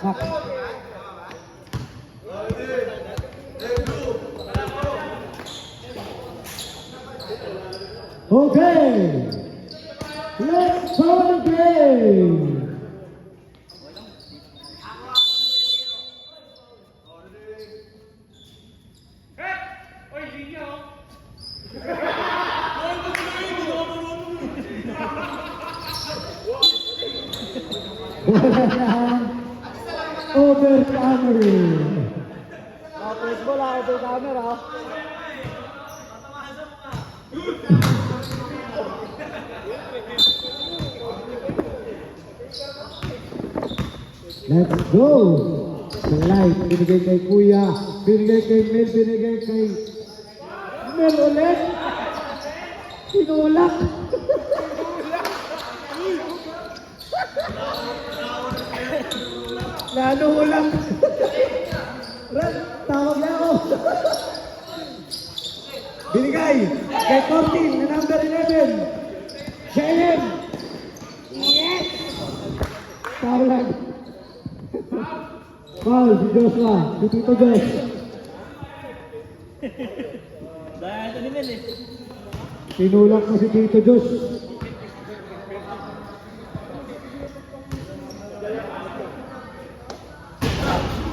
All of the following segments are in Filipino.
Max. Okay, let's start the game. Over camera. Bola over camera. Let's go! Light, binigay kay Kuya, binigay kay Mel, binigay kay Mel ulit. Sinulak. Nanulang. Tawag na ako. Binigay kay Cortin na number 11. JM. Yes! Tawag. Foul si Joshua, si Tito Josh. Dahil ito ni Mel eh. Sinulak na si Tito Josh.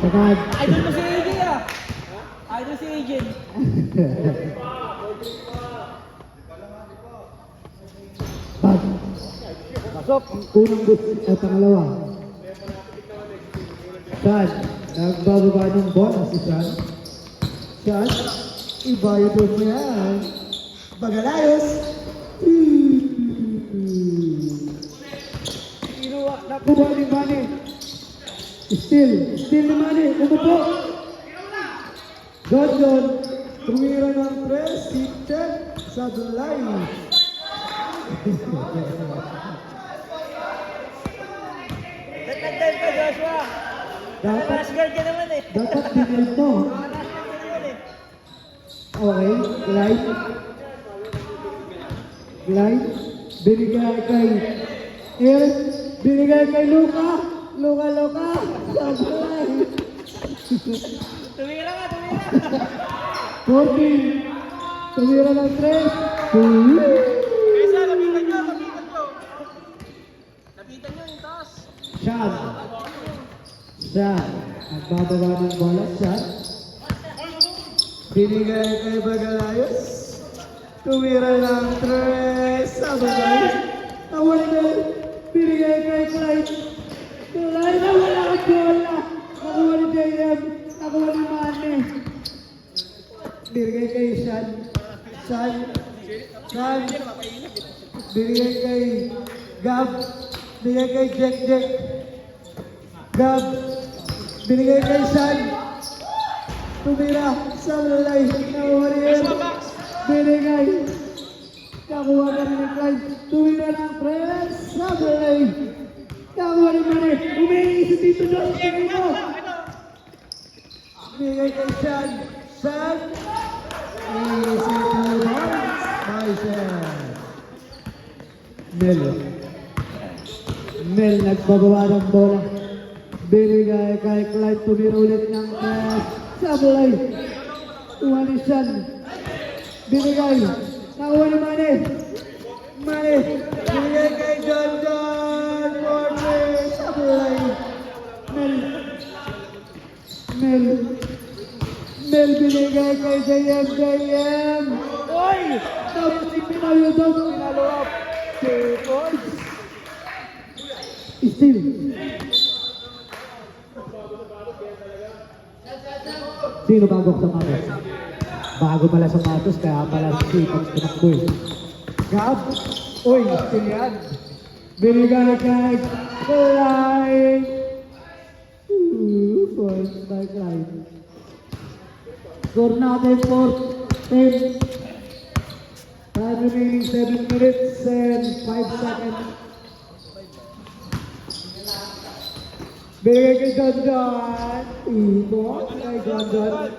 Sagad. Idol mo si AJ ah. Idol si AJ. Bag. Pasok. Unang bus at pangalawa. San. Nagbababa ng bola si San. San. Ibayad mo yan. Bagalayos. Nakuha ni Manny. Still ni Manny. Umupo. John. Tumira ng press. Hit-check sa line. Nagtagdal ka Joshua. Dapat, Flash guard ka naman eh. dapat dinil mo. Okay, glide. Glide. Binigay kay Eric. Binigay kay Luka. Luka. Sablay. Tumira ka. 14. Tumira ng 3. Kaysa, lapitan nyo. Lapitan nyo yung taas. Shot. Nagbababa ng bola. Shot. Binigay kay Bagalayos. Tumira ng 3. Sablay. Nawala na. Binigay kay Clyde. Clyde na wala ang bola. Nakuha ni JM. Nakuha ni Manny. Binigay kay Shan. Binigay kay Gab. Binigay kay Jack. Gab. Binigay kay Shan. Tumira sa lalay. Nakuha ni Em. Binigay. Nakuha ka rin ni Clyde. Tumira ng press. Sa lalay. Nakuha ni Manny. Umihingi si Tito Josh. Binigay kay Shan. Easy to bounce by Shan. Mel nagbababa ng bola. Binigay kay Clyde. Tumira ulit ng press. Sablay. Tuwa ni Shan. Binigay. Nakuha ni Manny. Binigay kay John. Sablay. Mel binigay kay JM. Oy! Tapos ipinayo doon. Pinalo up. 2 points. Still. Sino bago sa sapatos? Bago pala sa sapatos, kaya pala sipag tumakbo eh. Gab? Oy, still yan. Binigay kay Clyde. Points by Clyde. Score natin for 10. Time remaining 7 minutes and 5 seconds. Binigay kay John. Ito kay John.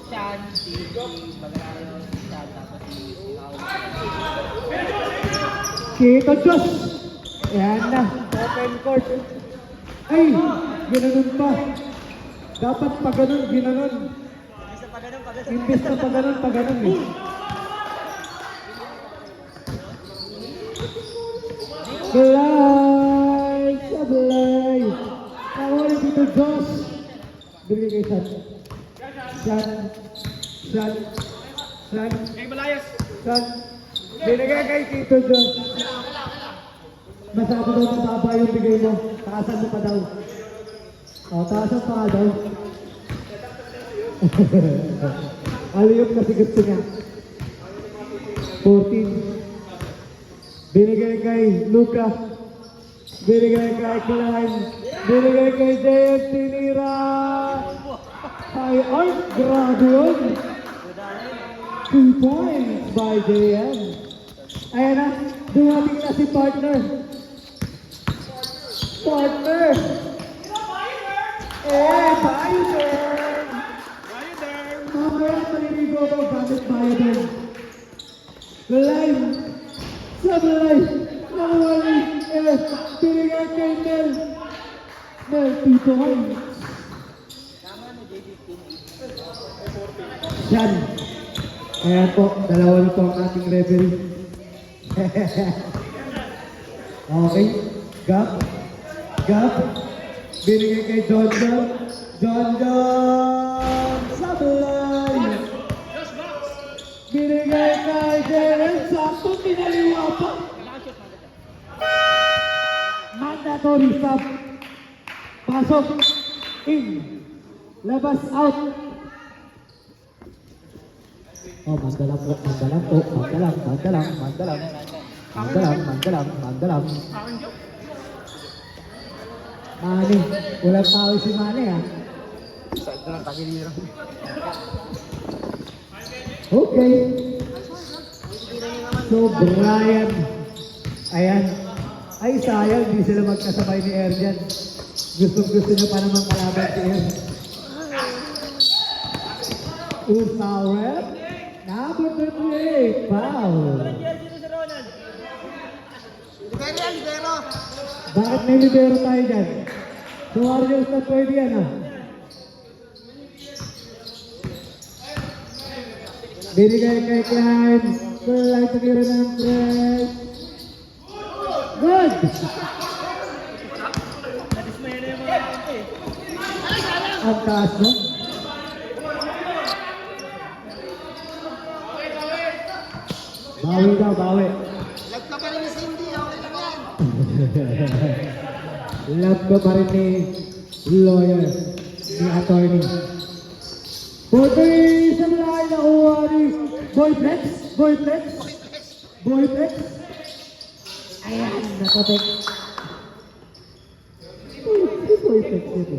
Shan, si Bagarayo, si Shan, tapos si Kito Diyos. Ayan na. Open court. Ay, ginanon pa. Dapat pa ganun, ginanon. Isa pa ganun, pa ganun. Imbes na pa ganun, pa ganun eh. Belay! Sablay! Nakawali dito, Diyos. Bigay kay San. San. San. San. San. Binigay kay Tito Diyos. Masabi daw mababa yung bigay mo. Taasan mo pa daw. O, taasan pa ka daw. Aliyok kasi gusto niya. 14. Binigay kay Luka. Binigay kay Klein. Binigay kay JM Tinira. Ay, grabe yun. 2 points by JM. Ayan na, dumating na si partner. Partner! Bioderm! Mamaya maliligo ko gamit Bioderm. Live! Sablay! Nakawali! Binigay kay Mel! Mel, Tito Hoy! Yan! Ayan po, dalawa na po ang ating referee. Okay, Gap. Gap. Binigay kay John John. John John. Sablay. Binigay kay Jeren. Sakto, pinaliwa pa. Mandatory stop. Pasok. In. Labas out. Oh, mandalang po, mandalang po, mandalang, mandalang, mandalang. Mandalang. Mani, walang tao si Mani ah. Okay. So, Brian. Ayan. Ay, sayang, di sila magkasabay ni Erjan. Gusto niyo pa naman kalaban si Er. Usawet. Number 38, foul. Bakit may libero tayo dyan? So, Warriors na pwede yan ah. Binigay kay Klein. Klein, tumira ng Klein. Good! Nadismaya na yung mga ito eh. Ang taas no? Bawi daw, bawi. Lag ka pa rin ni Cindy, okay lang yan. Love ko pa rin ni lawyer, ni attorney. Puti sa malaki na kuha ni Boyflex. Ayan, natotek. Boyflex ito.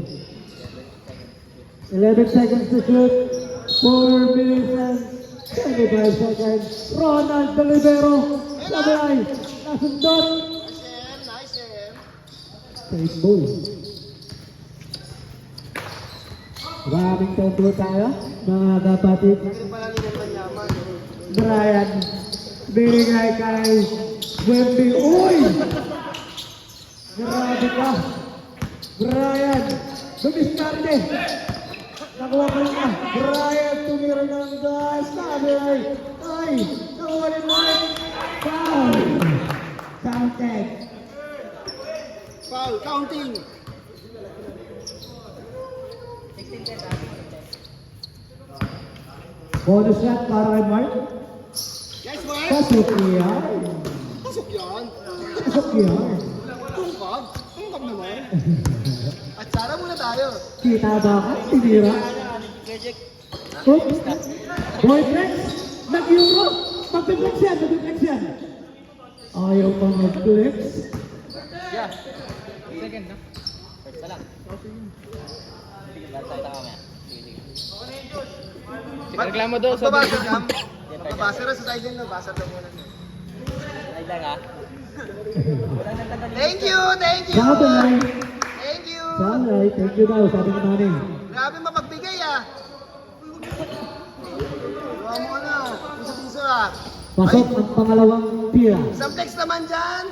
11 seconds to shoot. 4 minutes and 25 seconds. Ronald Delibero. Sabay. Nasundot. Straight ball. Maraming tempo tayo, mga kapatid. Brian, binigay kay Wemby. Uy! Grabe ka. Brian, dumiskarte. Nakuha ko na. Brian, tumira ng gas. Sabi ay, nakuha rin mo. Foul. Counted. Foul, counting. Bonus shot para kay Mark. Yes, Mark. Pasok yan. Pasok yan. Pasok yan. Tungkod. Tungkod naman. At sana muna tayo. Kita ba ka? Tinira. Oops. Boyflex. Nag-euro. Mag-flex yan. Ayaw pa mag-flex. Yeah. Second, no? First pa lang. Sige, basta tayo mamaya. Reklamo daw sa Magbabasa jam. Magbabasa rin sa sideline na. Basa daw muna. Ay lang ah. Thank you! Sabay. Thank you! Sabay. Thank you daw. Sabi ni Manny. Grabe mapagbigay ah. Pasok ang pangalawang tira. Isang flex naman dyan.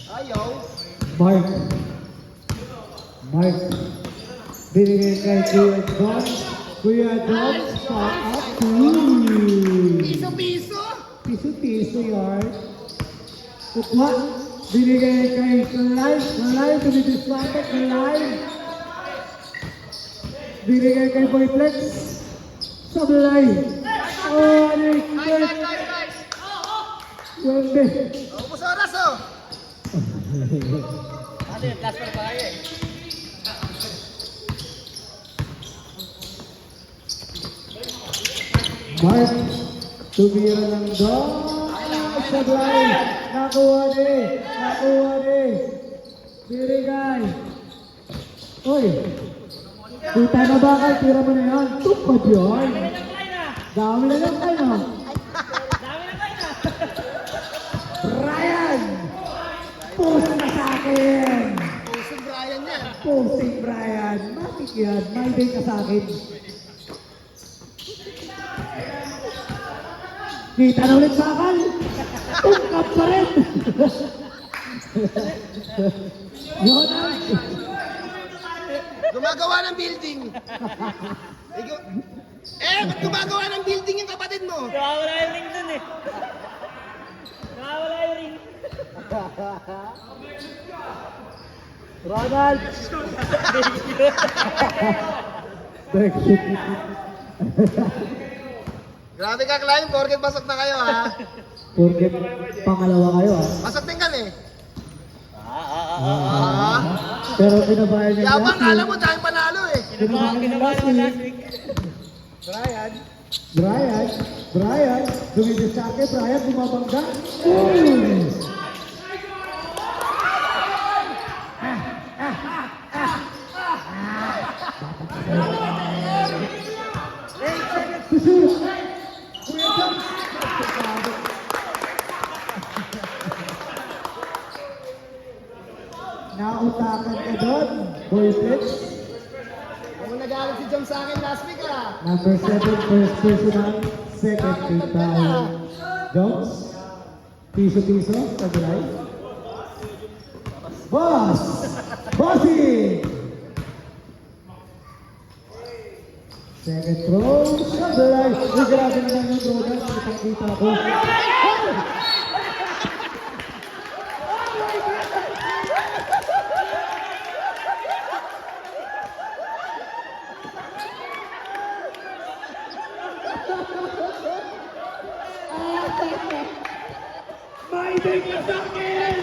Ayaw. Mark. Mark. Binigay kay Kuya John. Kuya John, start up. Piso-piso. Piso-piso yard. Kukwa. Binigay kay Kalay. Kalay, tumitispatek. Kalay. Binigay kay Boyflex. Sablay. Oh, Nick. Wende. Ubus oras oh. Ano yun? Last pa kayo eh. Mark, tumira ng dog. Sablay. Nakuha ni. Nakuha ni. Binigay. Oy. Kita na ba kay tira mo na yan? Tupad yun. Dami na lang tayo. Ryan! Post na sa akin! Pusong Brian yan. Posting Brian. Matik yan. May day ka sa akin. Kita na ulit sa akin. Tungkap pa rin. Jonas! Gumagawa ng building. Ba't gumagawa ng building yung kapatid mo? Nawawala yung ring dun eh. Nawawala yung ring. Ronald! Back shoot. Grabe ka, Klein. Porket pasok na kayo, ha? Porket pangalawa kayo ah. Pasok din kami. Pero pinabayan niya Yabang, last alam week. mo, dahil panalo eh. Pinabayan niya last week. Brian. Brian, dumidis sa akin, Brian, bumabangga. Nautakan ka doon, Boyflex. Kung nagalit si Jom sa akin last week, ha? Number 7, first personal, second personal. Jones, piso-piso, taglay. Boss! Bossy! Second throw, taglay. Uy, grabe naman yung Rodas, kitang-kita ko. May day ka sa akin!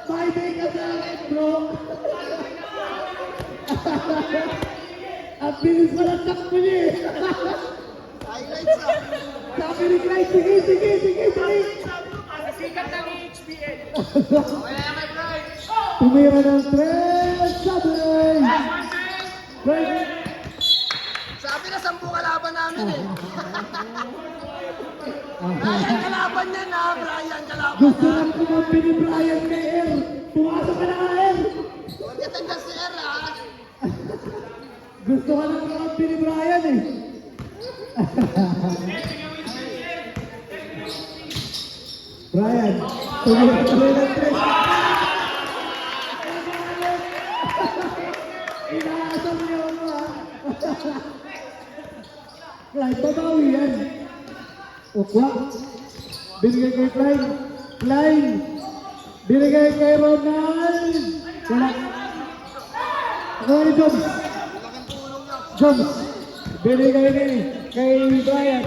May day ka sa akin, bro! Ang bilis mo lang takbo niya eh! Highlights, ha? Sabi ni Clyde, sige! Sikat ng HBL. Tumira ng 3, Sablay! Sabi na 10 kalaban namin eh. Brian kalaban yan, ha? Brian kalaban. Gusto lang kumampi ni Brian kay Er! Pumasok ka na, Er! Porket hanggang si Er, ha? Gusto ka lang kumampi ni Brian eh! Brian, tumira tuloy ng 3. Inaasam niyo ako ha! Clyde, babawi yan! Ukwa! Binigay kay Clyde! Clyde! Binigay kay Ronald! Wala! Ako ni Jones! Jones! Binigay ni kay Brian!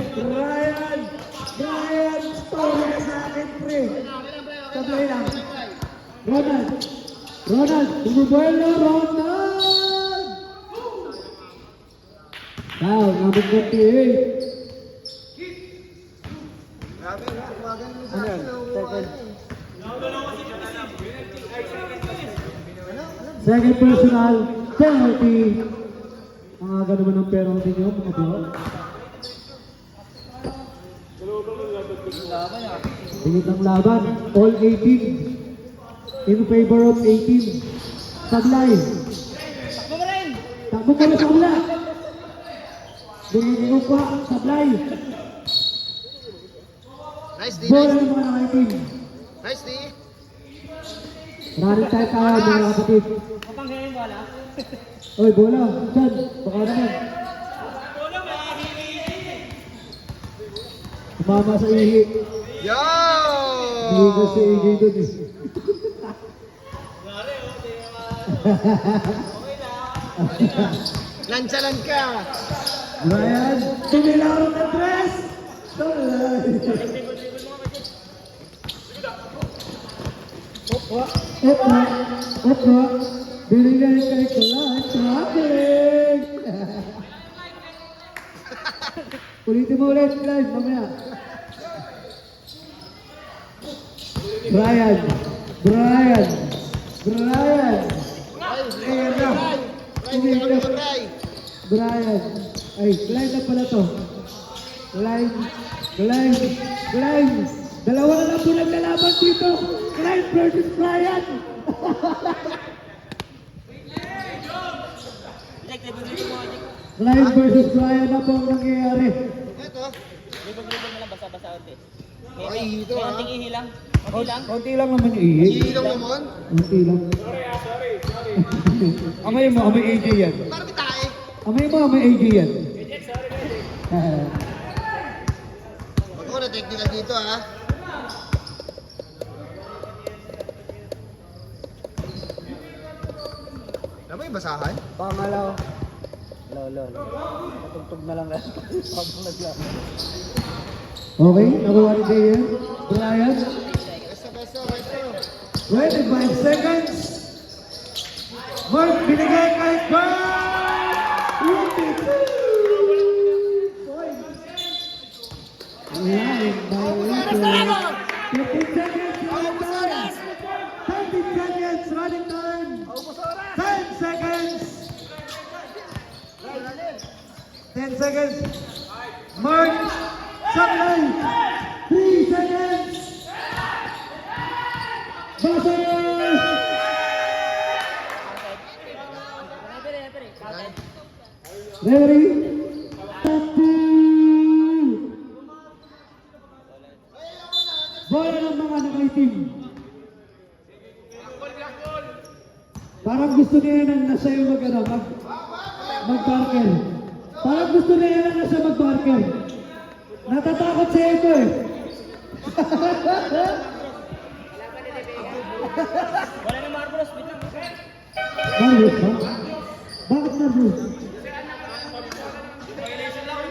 Brian! Story sa akin, pre! Sablay lang! Ronald! Bumubuelo, Ronald! Down, number 28. Grabe, umagan mo sa Ano akin. yan? Second. Second personal, penalty. Ang aga naman ng penalty nyo, mga bro. Tingit ng laban, all 18. In favor of 18. Sablay. Takbo mo rin! Takbo ka na sa kabila. Binigay ko pa, sablay. Nice D, Bola nice D. ng mga nakaitim. Nice D. Maraming tayo mga kapatid. Kapang ganyan bola. Oy, bola. Diyan, baka naman. Tumama sa ihi. Yo! Hindi ko si AJ dun eh. Lansalan ka. Brian, tumilaro ng dress! Tulay! Opa! Opa! Binigay kay Kulay Traffic! Ulitin mo ulit, live, mamaya. Brian! Brian! Brian! Ayan na! Ray, Ray, Ray. Brian. Ay, Clyde na pala to. Clyde. Clyde. Clyde. Dalawa na lang po naglalaban dito. Clyde versus Brian. Clyde versus Brian na po ang nangyayari. Ito. Libog-libog na lang, basa-basa konti. Ay, ito, May ah. konting ihi lang. Okay lang. Konti lang naman yung ihi. Ilong naman. Konti lang. Amay mo, amay AJ yan. Parang tae. Amay mo, amay AJ yan. Huwag ako na technical dito, ha. Alam mo yung basahan? Pangalaw. Lolo. Patugtog na lang lang. Habang naglaro. Okay, nakuha ni Dayan. Brian. Beso. 25 seconds. Mark, binigay kay Carl! 22 points. Line by Lincoln. 15 seconds running time. 13 seconds running time. 10 seconds. 10 seconds. Mark, Sablay. 3 seconds. Buzzer! Referee. Bola ng mga nakaitim. Parang gusto niya nang nasa yung mag-barker. Parang gusto niya nang nasa mag-barker. Natatakot siya ito eh. Wala na Marcos. Wait lang. Marcos ba? Bakit Marcos?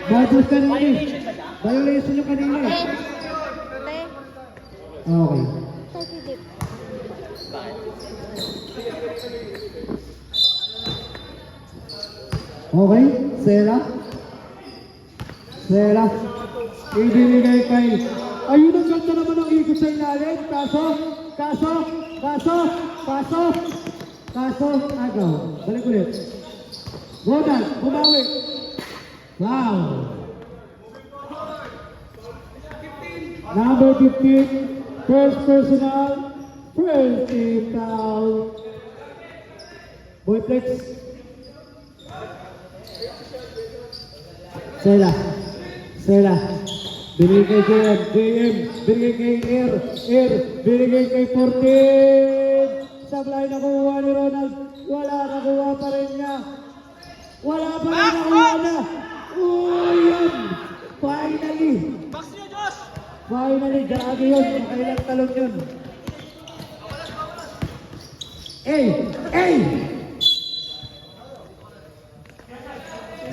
Marcos kanina eh. Violation yung kanina eh. Okay. Okay, Sera. Ibinigay kay... Ayun, ang ganda naman ang ikot sa ilalim. Kaso, agaw. Balik ulit. Rodan, bumawi. Wow. Number 15, first personal, first team foul. Boyflex. Sela. Binigay kay JM, binigay kay Air, binigay kay 14. Sablay nakuha ni Ronald, wala nakuha pa rin niya. Wala pa rin nakuha na. Yun! Finally! Finally, grabe yun. Nakailang talon yun.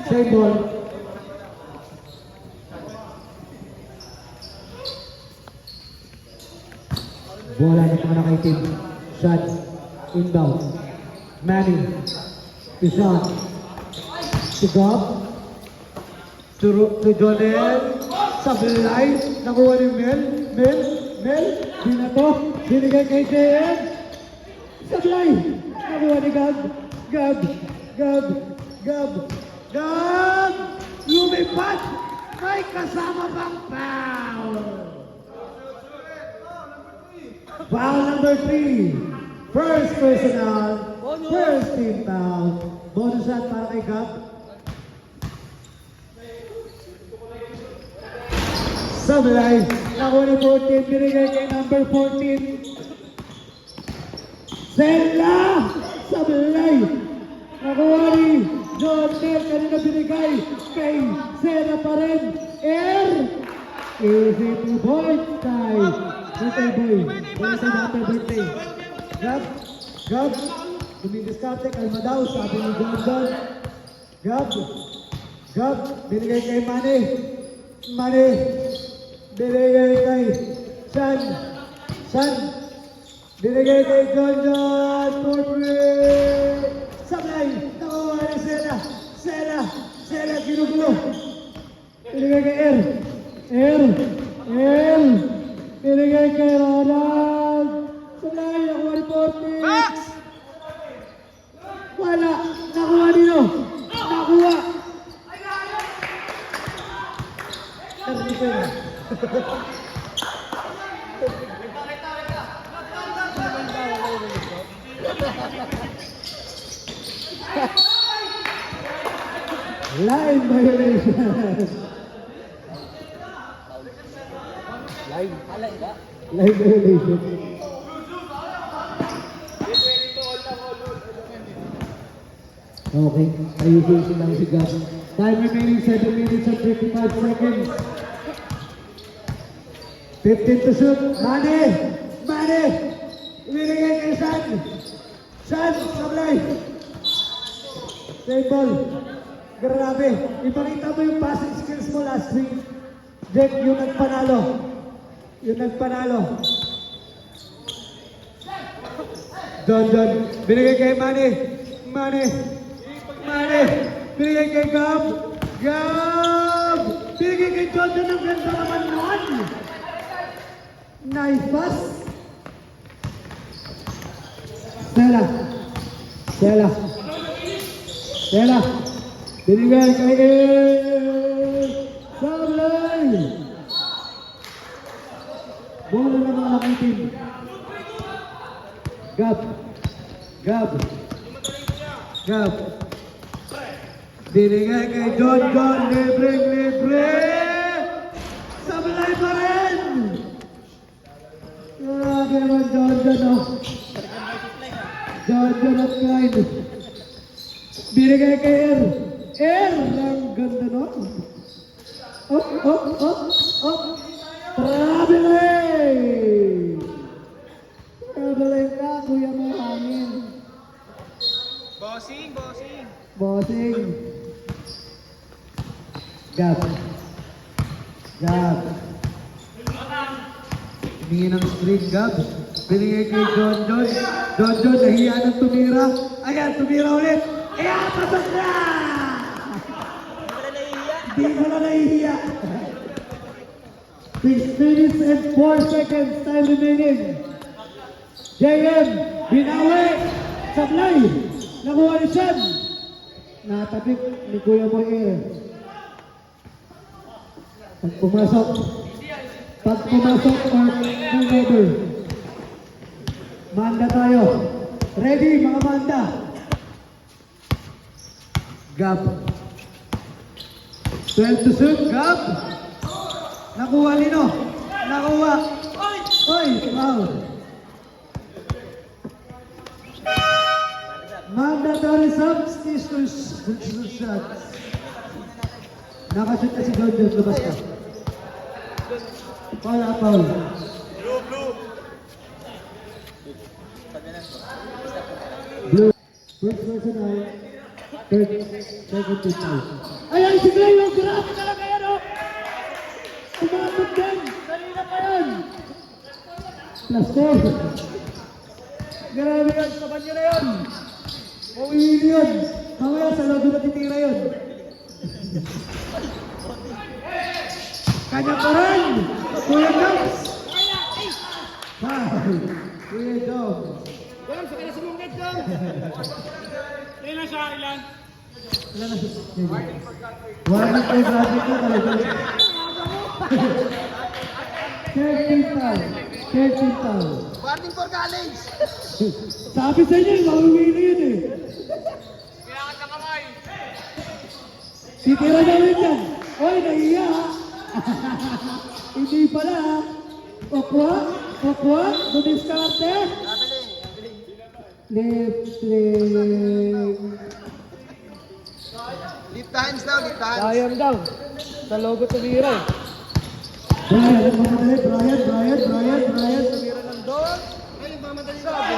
Same ball. Bola ng mga nakaitim. Shot. Inbound. Manning. Ishot. To Gob. To Jonel. Sablay. Nakuha ni Mel. Binato. Binigay kay JM. Sablay. Nakuha ni Gab. Lumipat. May kasama pang foul. Foul number 3. First personal. First team foul. Bonus shot para kay Gab. Sablay. Nakuha ni 14. Binigay kay number 14. Sela. Sablay. Nakuha ni John Del. Kanina binigay kay Sela pa rin. Air. Easy to boy. Tay. Birthday boy. Birthday natin birthday. Gab. Gab. Dumidiskarte. Kalma daw. Sabi ni John Del. Gab. Gab. Binigay kay Manny. Manny. Binigay kay San. San. Binigay kay John John. Corporate. Sablay. Nakuha ni Sela. Sela. Sela. Ginugulo. Binigay kay Air. Air. Air. Binigay kay Ronald. Sablay. Nakuha ni 40. Max! Wala. Nakuha nino. Nakuha. Line violation. Live. Alay ka? Line violation. Okay, ayusin lang si Gab. Time remaining 7 minutes and 55 seconds. 15 to shoot. Mane! Mane! Ibinigay kay San. San! Sablay! Save ball. Grabe. Ipakita mo yung passing skills mo last week. Jack, yung nagpanalo. Yung nagpanalo. John. Binigay kay Mane. Mane! Mane! Binigay kay Gab! Gab! Binigay kay John ang ganda naman nun! Nice pass! Stella! Stella! Stella! Binigay kay Sablay! Bola na mga nakitin. Gab! Gab! Gab! Binigay kay John, libre! Sablay pa rin! Grabe naman John, oh. John at Clyde. Binigay kay Air, ang ganda no? Up! Traveling ka, kuya mo hangin. Bossing. Gab. Humingi ng screen, Gab. Binigay kay John. John, nahiya ng tumira. Ayan, tumira ulit. Ayan, pasok na! Di mo na nahihiya. 6 minutes and 4 seconds. Time remaining. JM, binawi. Sablay. Nakuha ni Sean. Natapik ni Kuya Boy Air. Pag pumasok, or turnover. Manda tayo. Ready, mga Manda. Gab. 12 to shoot, Gab. Nakuha Lino. Nakuha. Oy, wow. Mandatory substitution shots. Nakashoot na si John, lumabas ka. Foul. Blue. First person out. Second to five. Ayan si Glayo, grabe talaga yan o! Tumapot din! Kanina pa yan! Plus 4. Grabe yan, saban nyo na yan! Mawili yun! Mamaya sa lado na titira yun! Kanya pa rin! Kuya Dogs! Kuya Dogs! Walang sa kanya sumungkit lang. Ilan siya, ilan? Wala na siya. Warning kay Bradley ko talaga. 13 foul. Warning for college. Sabi sa inyo, mawili yun eh. Kailangan ka kamay. Titira na rin yan. Oy, nahiya ha. Hindi pala. Okwa. Dumiskarte. Left leg. Lift the hands daw, lift the hands. Sayang daw. Sa logo tumira eh. Brian, mamadali. Brian. Tumira ng doon. Ay, mamadali sabi.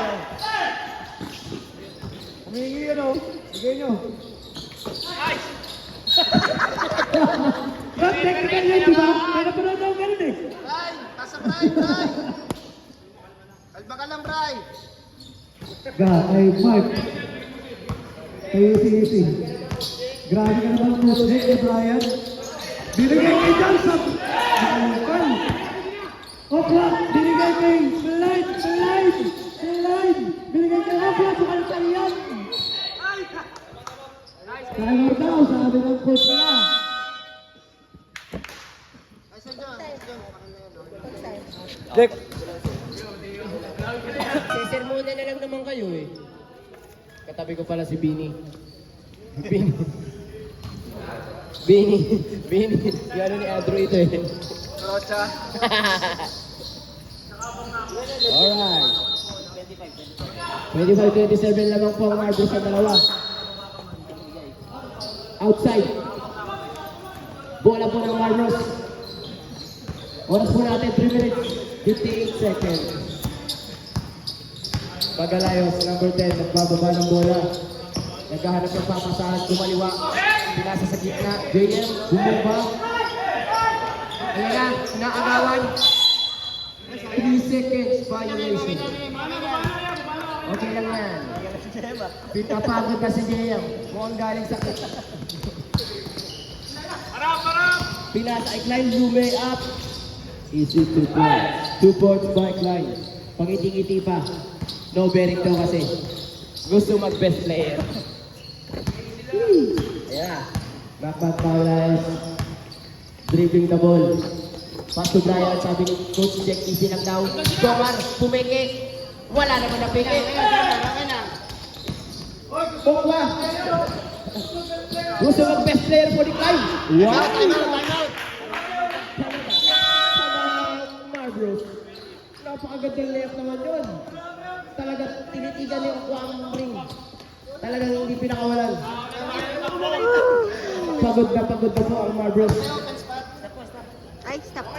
Humingi yun o. Bigay nyo. Rob, technical yun, di ba? May napanood ako ganun eh. Bray, pasa Bray, Bray. Kalma ka lang, Bray. Ay, Mark. Easy. Grabe ka naman ang musik ni Brian. Binigay kay Johnson. Nakalimutan. Okla, binigay kay Slide. Binigay kay Okla, sukalita yan. Timer daw, sabi ng coach na. Ay, sir John. Jack. Sesermona na lang naman kayo eh. Katabi ko pala si Bini. Bini. Yung ano ni Andrew ito eh. Rocha. Alright. 25-27 lamang po ang Marbles sa dalawa. Outside. Bola po ng Marbles. Oras po natin 3 minutes 58 seconds. Pagalayos, number 10, nagbababa ng bola. Naghahanap ng papasahan, kumaliwa. Pinasa sa gitna, JM, bumumba. Ayan na, inaagawan. 3 seconds violation. Okay lang yan. Pinapagod na si JM. Mukhang galing sakit. Pinasa, Ikline, lume up. Easy 2 points. 2 points by Ikline. Pangiti-ngiti pa. No bearing daw kasi. Gusto mag-best player. Yeah. Back Paulas. Dribbling the ball. Pass to Brian. Sabi ni Coach Jack, easy lang daw. Jomar, pumikit. Wala naman na pikit. Okwa. Gusto mag-best player for the Clyde. Wow. Marbles. Napakagandang layup naman yun. Talaga tinitigan ni Okwa ang ring. Talagang hindi pinakawalan. Pagod na po ang Marbles. Ay, stop.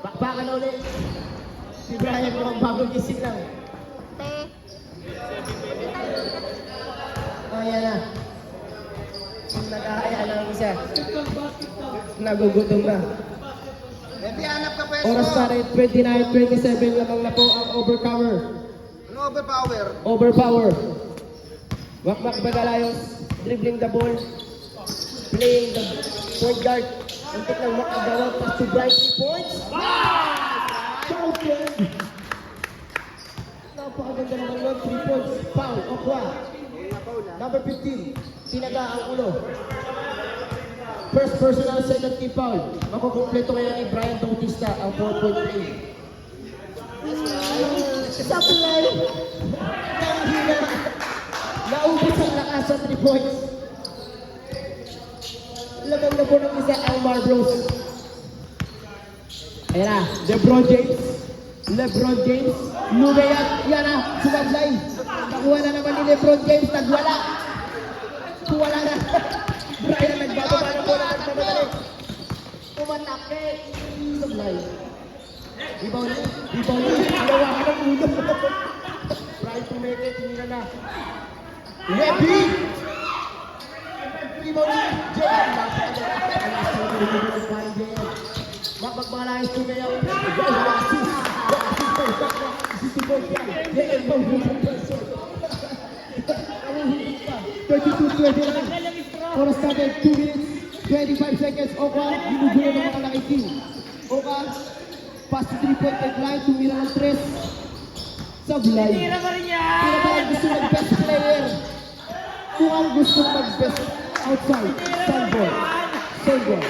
Bakbakan na ulit. Si Brian mukhang bagong gising lang. Te. Oh, yan na. Nag-aaya lang isa. Nagugutom na. Maybe hanap ka pwesto. Oras na rin, 29-27 lamang na po ang overcover. Ano overpower? Overpower. Wakmak Bagalayos, dribbling the ball, playing the point guard. Untik lang makagawa, pass to Brian, 3 points. Counted! Napakaganda naman yun, 3 points. Foul, Okwa. Number 15, tinaga ang ulo. First personal, second team foul. Makukumpleto kaya ni Brian Bautista ang 4-point play. Supply! Nanghina! Naubos ang lakas sa 3 points. Lamang na po ng isa ang Marbles. Ayan na, LeBron James. Lumeyat, yan na, sumablay. Nakuha na naman ni LeBron James, nagwala. Wala na. Brian nagbababa ng bola at namadali. Umatake. Sublay. Rebound. Ginawa ka ng ulo. Brian pumikit, hindi na. Ready! Rebound. Jay. Magbagbalayos ko ngayon. Oras natin, 2 minutes, 25 seconds. Oka, ginugulo ng mga laki team. Oka, pass to 3-point line, tumira ng 3. Sablay. Tira pa rin yan! Tira pa rin gusto mag-best player. Kung ang gusto mag-best outside, sandball. Sandball.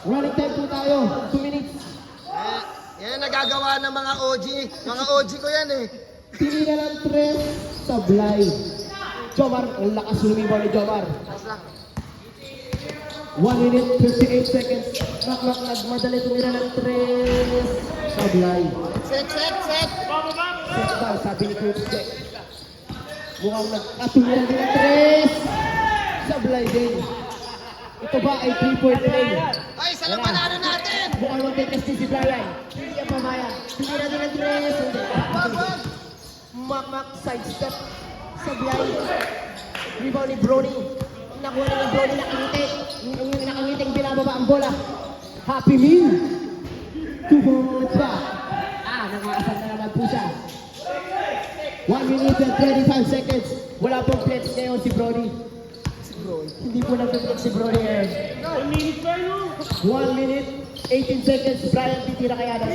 Running time po tayo, 2 minutes. Yan nagagawa ng mga OG. Mga OG ko yan eh. Tinira ng 3, Sablay. Jomar, ang lakas lumibaw ni Jomar. 1 minute, 58 seconds. Makmak nagmadali tumira ng 3. Sablay. Set. Set daw, sabi ni Coach Jack. Mukhang nagkatuloy din ng 3. Sablay din. Ito ba ay 3-point play? Ay, isa lang panalo natin! Mukhang magtitis si Brian. Hindi niya pamaya. Tumira din ng 3. Hindi. Wag! Makmak sidestep. Sablay. Rebound ni Brony. Nakuha na ni Brony, nakangiti. Yung nakangiting binababa ang bola. Happy Meal. 2 moments pa. Nakaasal na naman po siya. 1 minute and 25 seconds. Wala pong flex ngayon si Brody. Hindi po nag-flex si Brody ngayon. 1 minute, 18 seconds. Brian titira kaya ng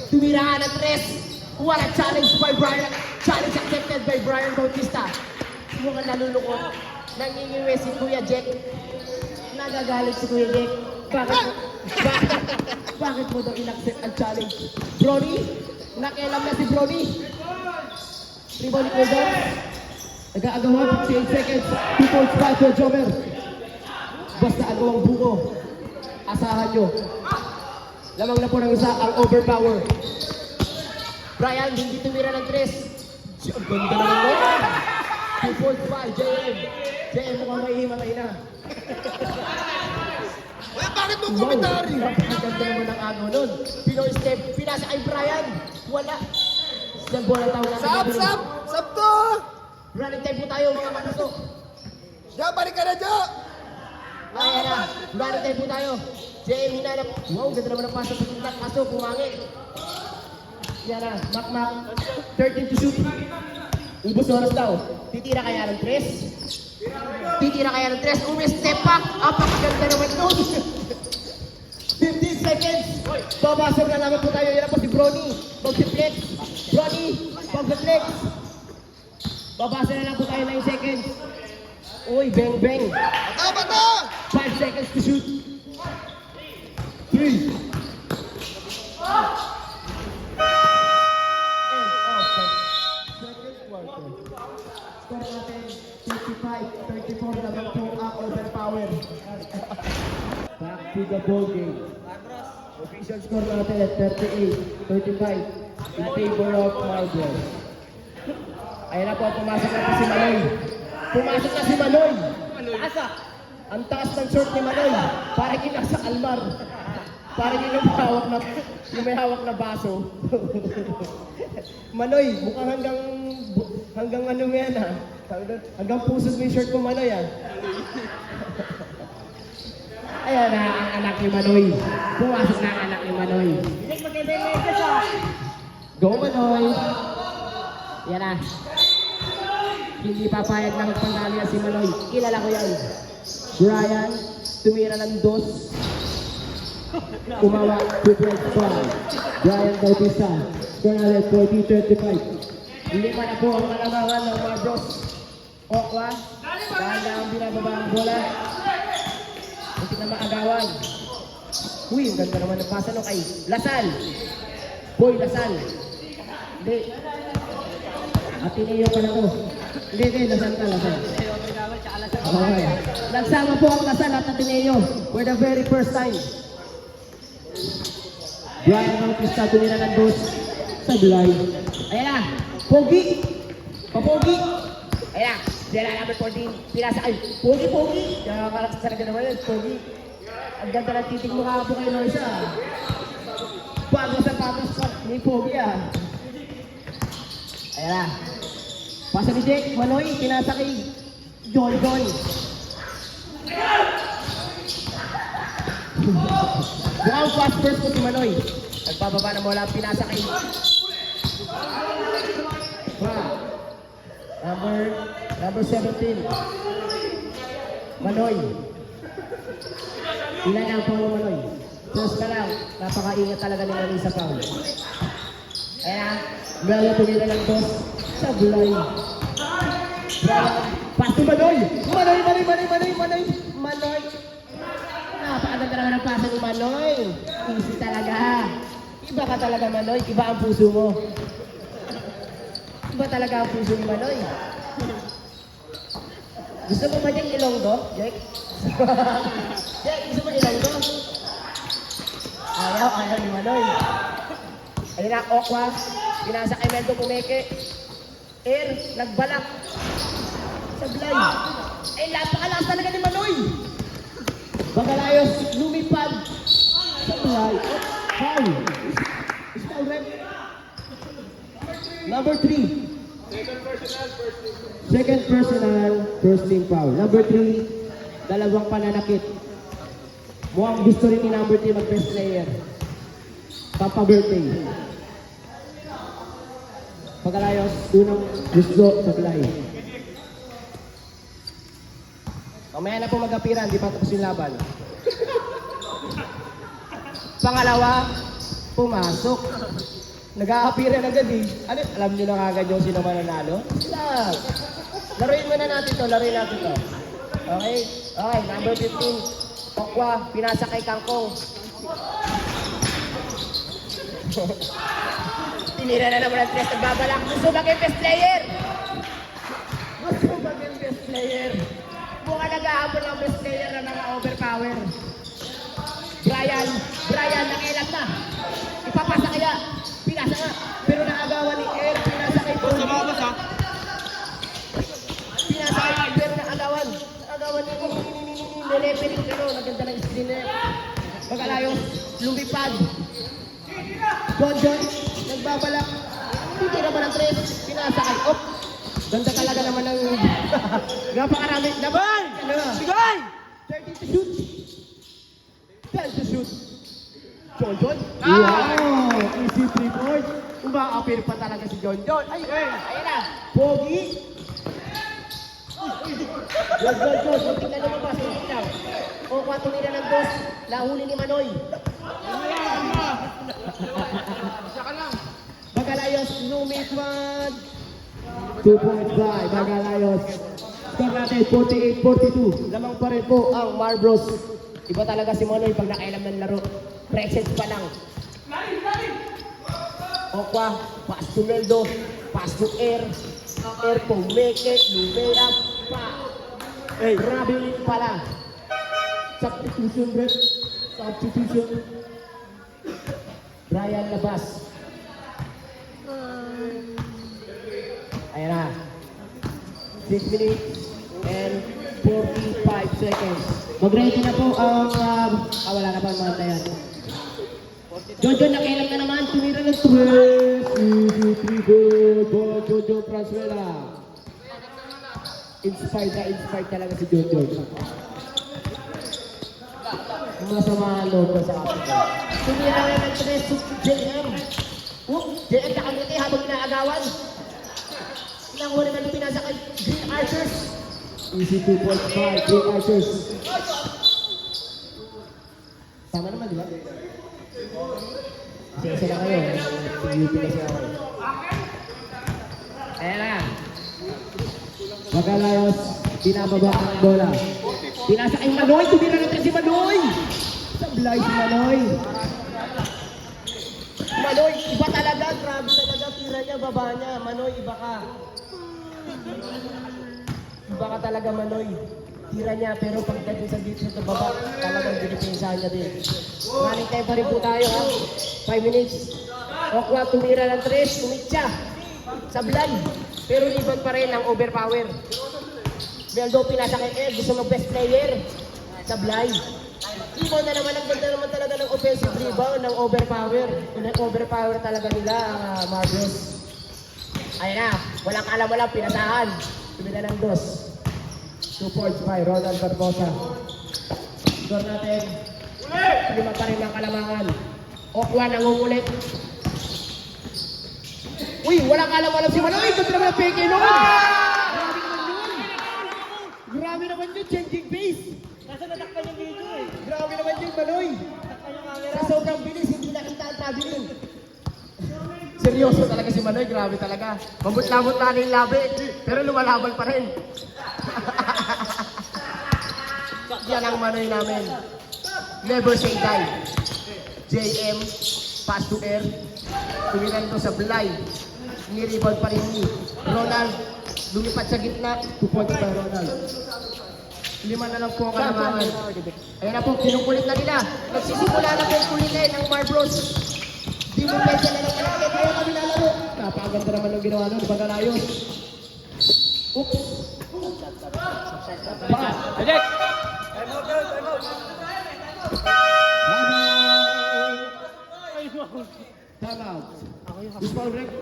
3. Tumira ng 3. What a challenge by Brian. Challenge accepted by Brian Bautista. Mukhang nalulukot. Nangingiwi si Kuya Jack. Nagagalit si Kuya Jack. Bakit mo daw in-accept ang challenge? Brody? Nakialam na si Brody. Rebound ni Kuya Jack. Nag-aagawa, 58 seconds. 2 points pa for Jomer. Basta agawang buko. Asahan nyo. Lamang na po ng isa ang overpower. Brian, hindi tumira ng 3. Ang ganda naman mo. 2 points pa, JM. JM mukhang mahihimatay na. Uy, bakit mo komentary? Ang ganda naman ng agaw nun. Pinoy step, pinasa kay Brian. Wala. Isang bola tao natin. Sab to! Running time po tayo mga kapuso. Jo, balik ka na, Jo! Ayan na. Running time po tayo. JM hinanap. Wow, ganda naman ang pasa sa tindak. Kaso, pumangit. Yan na. Makmak. 13 to shoot. Ubus oras daw. Titira kaya ng 3. Titira kaya ng 3. Umi-step back. Apakaganda naman nun. 15 seconds. Babasag na naman po tayo. Yan na po si Brony. Mag-flex. Brony. Mag-flex. Babasa na lang po tayo 9 seconds. Uy, bang bang. Bato! 5 seconds to shoot. 3. Score natin 55-34 naman po ang overpower. Back to the ball game. Official score natin at 38-35 in favor of Marlboro. Ayan na po, pumasok na po si Manoy. Pumasok na si Manoy. Taas ah. Ang taas ng short ni Manoy. Parang inasa Almar. Parang yung may hawak na baso. Manoy, mukhang hanggang ano mo yan ha. Hanggang pusos mo yung shirt mo, Manoy ah. Ayan na ang anak ni Manoy. Pumasok na ang anak ni Manoy. Go Manoy. Yan na. Hindi papayag na magpandali yan si Manoy. Kilala ko yan. Brian, tumira ng 2. Umawa, 2-12 pa. Brian Bautista. Score natin 40-35. Lima na po ang kalamangan ng mga bros. Okwa. Dahil na ang binababa ang bola. Hindi na maagawan. Uy, ang ganda naman ng pasa nung kay Lasal. Boy, Lasal. Hindi. Ateneo pa na to. Hindi, Lasal ka, Lasal. Okay. Nagsama po ang Lasal at Ateneo for the very first time. Brian Bautista tumira ng 2. Sablay. Ayan na. Pogi. Papogi. Ayan na. Diyan na number 14. Pinasa ay. Pogi. Nakakalakas talaga naman yun. Pogi. Ang ganda ng titig mo kahapon kayo ng isa. Bago sa patos pa ni Pogi ah. Ayan na. Pasa ni Jake. Manoy. Pinasa kay John. Mukhang fast first po si Manoy. Nagpababa na bola, pinasa kay number 17. Manoy. Ilan ang foul ng Manoy? First na lang, napakaingat talaga ni Manoy sa foul. Ayan, Melo tumira ng 2. Sablay. Pass to Manoy. Manoy. Napakaganda naman ang pasa ni Manoy. Easy talaga. Iba ka talaga, Manoy. Iba ang puso mo. Iba talaga ang puso ni Manoy. Gusto mo ba dyan Ilonggo, Jack? Jack, gusto mo Ilonggo? Ayaw ni Manoy. Ayun na, Okwa. Pinasa kay Meldo Pumeke. Air, nagbalak. Sablay. Eh, napakalakas talaga ni Manoy. Bagalayos, lumipad. Sablay. Foul. Is foul rep. Number 3. Second personal, first team foul. Number 3, dalawang pananakit. Mukhang gusto rin ni number 3 mag-best player. Papa birthday. Pagalayos, unang gusto sa play. Mamaya na po mag-apiran, di pa tapos yung laban. Pangalawa, pumasok. Nag-aapiran agad eh. Ano, alam niyo na kagad yung sino mananalo? Sila. Laruin muna natin to, Okay? Okay, number 15. Okwa, pinasa kay Kangkong. Tinira na naman ang tres, nagbabalak. Gusto maging best player! Gusto maging best player! Mukha nag-aabot ng best player na mga overpower. Brian, nakilat na. Ipapasa kaya. Pinasa nga. Pero naagawan ni Air, pinasa kay Paul. Pinasa kay pero naagawan. Naagawan ni Nilepin. Pero naganda ng screen na. Pag-alayo, lumipad. John, nagbabalak. Hindi naman ang tres. Pinasa kay Op. Ganda talaga naman ng... Napakarami. Naman! Sigay! 30 to shoot. 10 to shoot. John. Wow! Easy 3 points. Umaapir pa talaga si John. Ayun na. Pogi. Good. Tingnan naman ba? O, 4 nila ng dos. Nahuli ni Manoy. Bagalayos, lumipad. 2.5, Bagalayos. Score natin, 48-42. Lamang pa rin po ang Marbros. Iba talaga si Manoy pag nakailam ng laro. Presence pa lang. Okwa, pass to Meldo, pass to Air Pumeke, Lumea, pa. Grabe ulit pala. Substitution, Brett. Substitution. Brian labas. Ayan na. 6 minutes and 45 seconds. Mag-ready na po ang... wala na pa ang mga yan. Jojo, nakailang na naman. Tumira ng 3. Easy 3 goal. Jojo Franzuela. Inspired talaga si Jojo. Masama ang loob ko sa akin. Tumira na ng 3 si JM. JM nakangiti habang inaagawan. Nakuha naman yung pinasa kay Green Archers. Easy 2.5, Green Archers. Tama naman, di ba? Isa na kayo. UP kasi ako. Ayan na. Bagalayos, pinababa ang bola. Pinasa kay Manoy, tumira natin si Manoy. Sablay si Manoy. Manoy, iba talaga. Grabe talaga. Tira niya, baba niya. Manoy, iba ka. Iba ka talaga, Manoy. Tira niya, pero pagdating sa dito sa baba, talagang dinipensahan niya din. Running time pa rin po tayo, ha? 5 minutes. Okwa, tumira ng 3, tumitsa. Sablay. Pero rebound pa rin ang overpower. Meldo, pinasa kay Ed, gusto mag-best player. Sablay. Rebound na naman, ang ganda naman talaga ng offensive rebound, ng overpower. Overpower talaga nila ang Marbros. Ayan na, walang alam-alam, pinasahan. Tumila ng 2. 2.5, Ronald Barbosa. Score natin. 5 pa rin ang kalamangan. Okwa, nangungulit. Uy, walang alam-alam si Manoy. Ito naman ang peke nun. Grabe naman yun, changing pace. Nasa natakpan yung video eh. Grabe naman yun, Manoy. Sa sobrang bilis, hindi nakita ang tabilin. Seryoso talaga si Manoy, grabe talaga. Mabut-labot na yung labi, pero lumalaban pa rin. Yan ang Manoy namin. Never say die. JM, pass to Air. Tuminan ko sa Blay. Ni-rebound pa rin ni Ronald. Lumipad sa gitna. 2 points by Ronald. 5 na lang po ang kalamangan. Ayan na po, kinukulit na nila. Nagsisimula na po kulitin ng Marbros. Dinupensa na lang talaga tayo kami lalaro. Napakaganda naman ng ginawa nun, Bagalayos. Oops. Baka. Ejek! Time out. This foul break.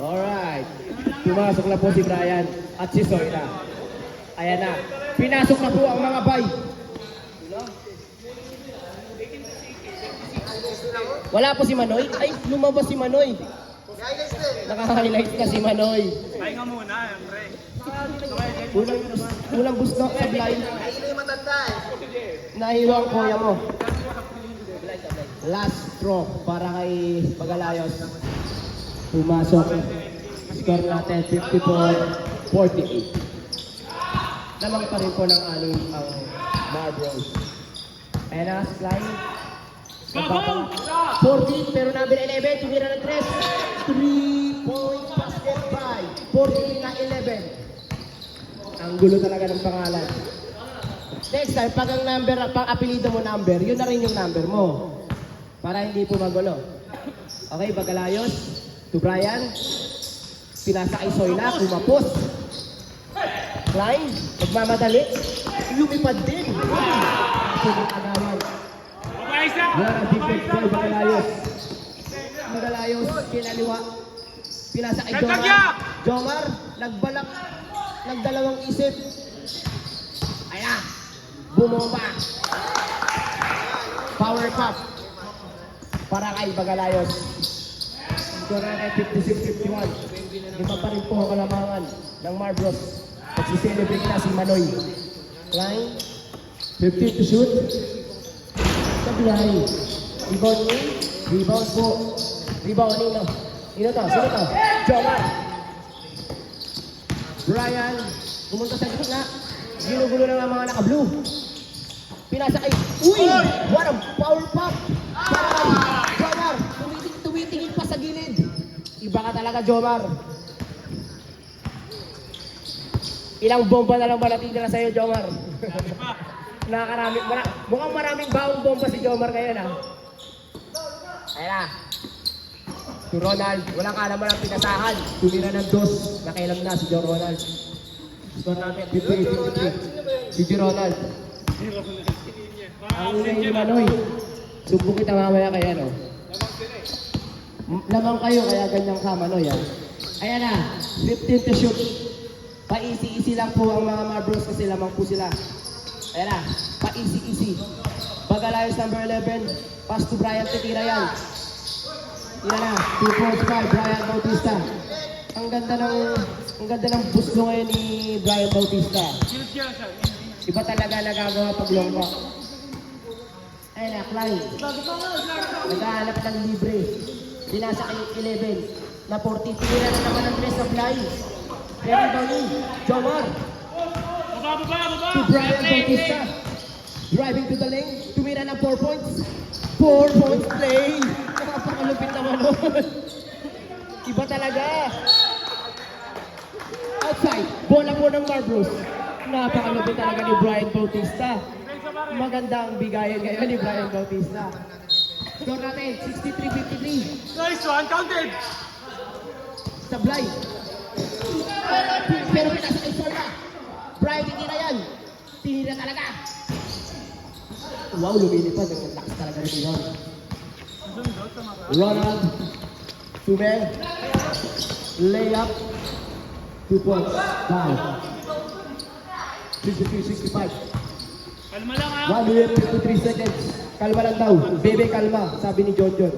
Alright. Pumasok na po si Brian at si Soyla. Ayan na. Pinasok na po ang mga bay. Wala po si Manoy. Ay, lumabas si Manoy. Guys, din. Naka-highlight ka si Manoy. Pahinga muna, Andre. Unang busno sa blind. Ay, ito yung matanda eh. Nahiwa ang kuya mo. Last throw para kay Bagalayos. Pumasok. Score natin 54-48. Lamang pa rin po ng anim ang Marbros. Ayan na, slide. 14 pero number 11, tumira ng 3. 3-point basket by 14 na 11. Ang gulo talaga ng pangalan. Next time, pag ang number, pang apelido mo number, yun na rin yung number mo. Para hindi po magulo. Okay, Bagalayos. To Brian. Pinasa kay Soyla, kumapos. Climb, nagmamadali. Lumipad din. Sunod agawan. Yan ang defense by Bagalayos. Bagalayos, kinaliwa. Pinasa kay Jomar. Jomar, nagbalak. Nagdalawang isip. Ayan. Bumomba. Power pop. Para kay Bagalayos. Score na 56-51. Lima pa rin po ang kalamangan ng Marbros. Nagsiselebrate na si Manoy. Line. 15 to shoot. Sablay. Rebound ni. Rebound po. Rebound ni. Sino to? Sino to? Jomar. Brian. Pumunta sa gitna. Ginugulo na ng mga naka-blue. Pinasa kay... Uy! What a power pop! Jomar! Tumitingin pa sa gilid. Iba ka talaga, Jomar. Ilang bomba na lang ba natitira sa'yo, Jomar? Mukhang maraming baong bomba si Jomar ngayon, ha? Ayan na. Si Ronald, walang alam mo lang pinasahan. Tumira ng dos. Nakailang na si John Ronald. Score natin, 58-53. Si John Ronald. Ang ingay ni Manoy. Sumbong kita mamaya kaya, no? Lamang kayo, kaya ganyan ka, Manoy, ha? Ayan na, 15 to shoot. Pa-easy-easy lang po ang mga Marbros kasi lamang po sila. Ayan na, pa-easy-easy. Bagalayos number 11. Pass to Brian, titira yan. Yan na, 2 points by Brian Bautista. Ang ganda ng boost mo ngayon ni Brian Bautista. Iba talaga nagagawa pag long walk. Ayan na, Klein. Naghahanap ng libre. Binasa kay 11 na 40. Tira na naman ang 3 sa blind. Ready ba yun? Jomar. To Brian Bautista. Driving to the lane. Tumira ng 4 points. 4 points play. Nakapakalupit naman nun. Iba talaga. Outside. Bola po ng Marbros. Napakalupit talaga ni Brian Bautista. Maganda ang bigayan ngayon ni Brian Bautista. Score natin, 63-53. Nice one, counted! Sablay. Pero pinasa kay Soyla. Brian, hindi na yan. Tinira talaga. Wow, lumilipad. Naglakas talaga rin yun. Ronald. Tumer. Layup. 2 points. Down. 53-65. Kalma lang ha! 1 minute 53 seconds. Kalma lang daw. Bebe, kalma. Sabi ni John John.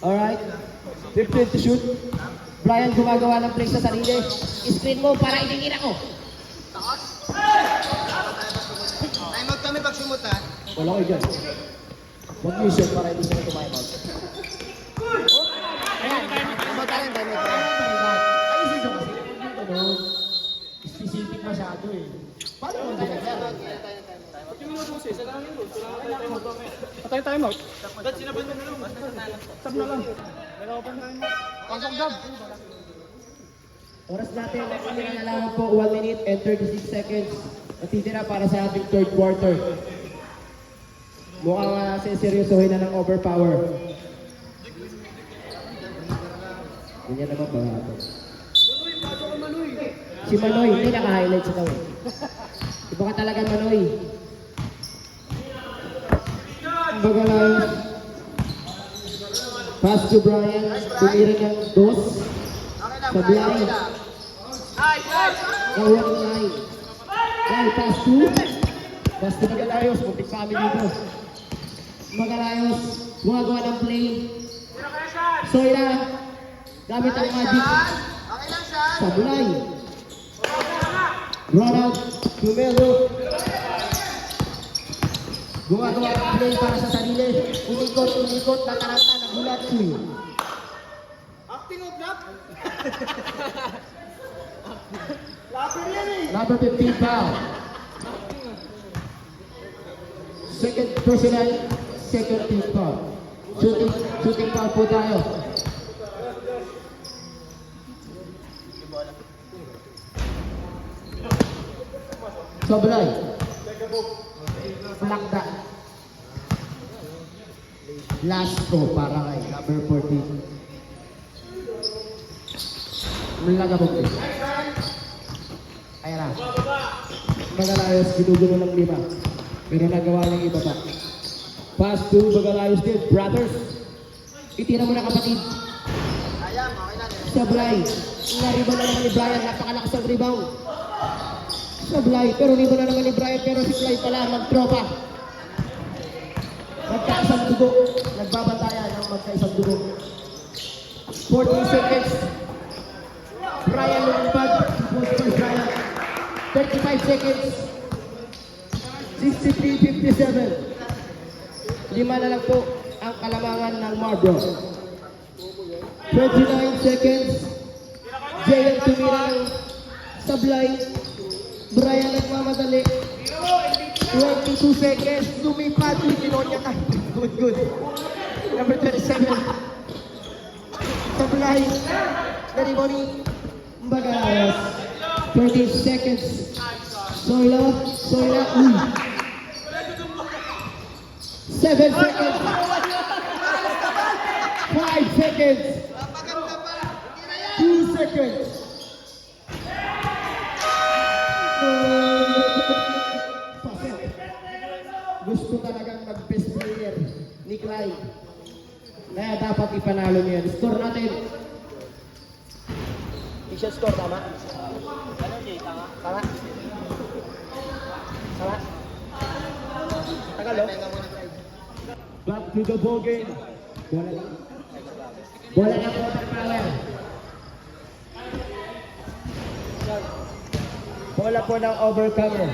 Alright. 15 to shoot. Brian gumagawa ng play sa sarili. Screen mo para itingin ako. Time out kami pag sumut ha. Wala ko dyan. Huwag niyo shoot para hindi sila tumayaw. Ayan. Time out tayo, time out tayo. Ay, siso kasi. Ano? Specific masyado eh. Paano mo ginagawa? Patay tayo mo. Ba't sinaban na lang? Stop na lang. Dalawa pa tayo mo. Pasok Gab. Oras natin, na lang po 1 minute and 36 seconds. Natitira para sa ating third quarter. Mukhang seryosohin na ng overpower. Ganyan naman ba ito? Si Manoy, hindi naka-highlight sa tawin. Iba ka talaga Manoy. Magalang. Pass to Brian. Tumira ng dos. Sa blind. Nahuwa ng line. Well, pass to. Pass to Magalayos. Muntik kami dito. Magalayos. Gumagawa ng play. Soyla. Gamit ang magic. Okay lang siya. Sablay. Run out. Tumelo. Gumagawa ng play para sa sarili. Umikot, nataranta, nagulat. Swing. Number 15 foul. Second personal, second team foul. Shooting foul po tayo. Sobrang. Flakda. Last ko para kay number 14. Malagabog din. Ayan na. Magalayos, ginugulo ng 5. Pero nagawa ng iba pa. Pass to Magalayos din. Brothers. Itira mo na kapatid. Sayang, okay lang. Sablay. Nariba na naman ni Brian. Napakalakas ang rebound. Sablay. Pero riba na naman ni Brian. Pero si Fly pala magtropa. Magkaisang dugo. Nagbabantayan ng magkaisang dugo. 14 seconds. Brian lumipad. Brian. 35 seconds. 63-57. 5 na lang po ang kalamangan ng Marlboro. 29 seconds. JM tumira ng Sablay. Brian nagmamadali. 22 seconds. Lumipad. Tinonya ka. Good. Number 27. Sablay. Nariboni. Magalayos. 30 seconds. Soyla. Uy. 7 seconds. 5 seconds. 2 seconds. Gusto talagang mag-best player ni Clyde. Kaya dapat ipanalo niya. Score natin. Official score, tama? Ano, Jay? Tama? Tama? Tama? Tagal, oh. Back to the ball game. Bola lang. Bola ng quarter power. Bola po ng overcomer.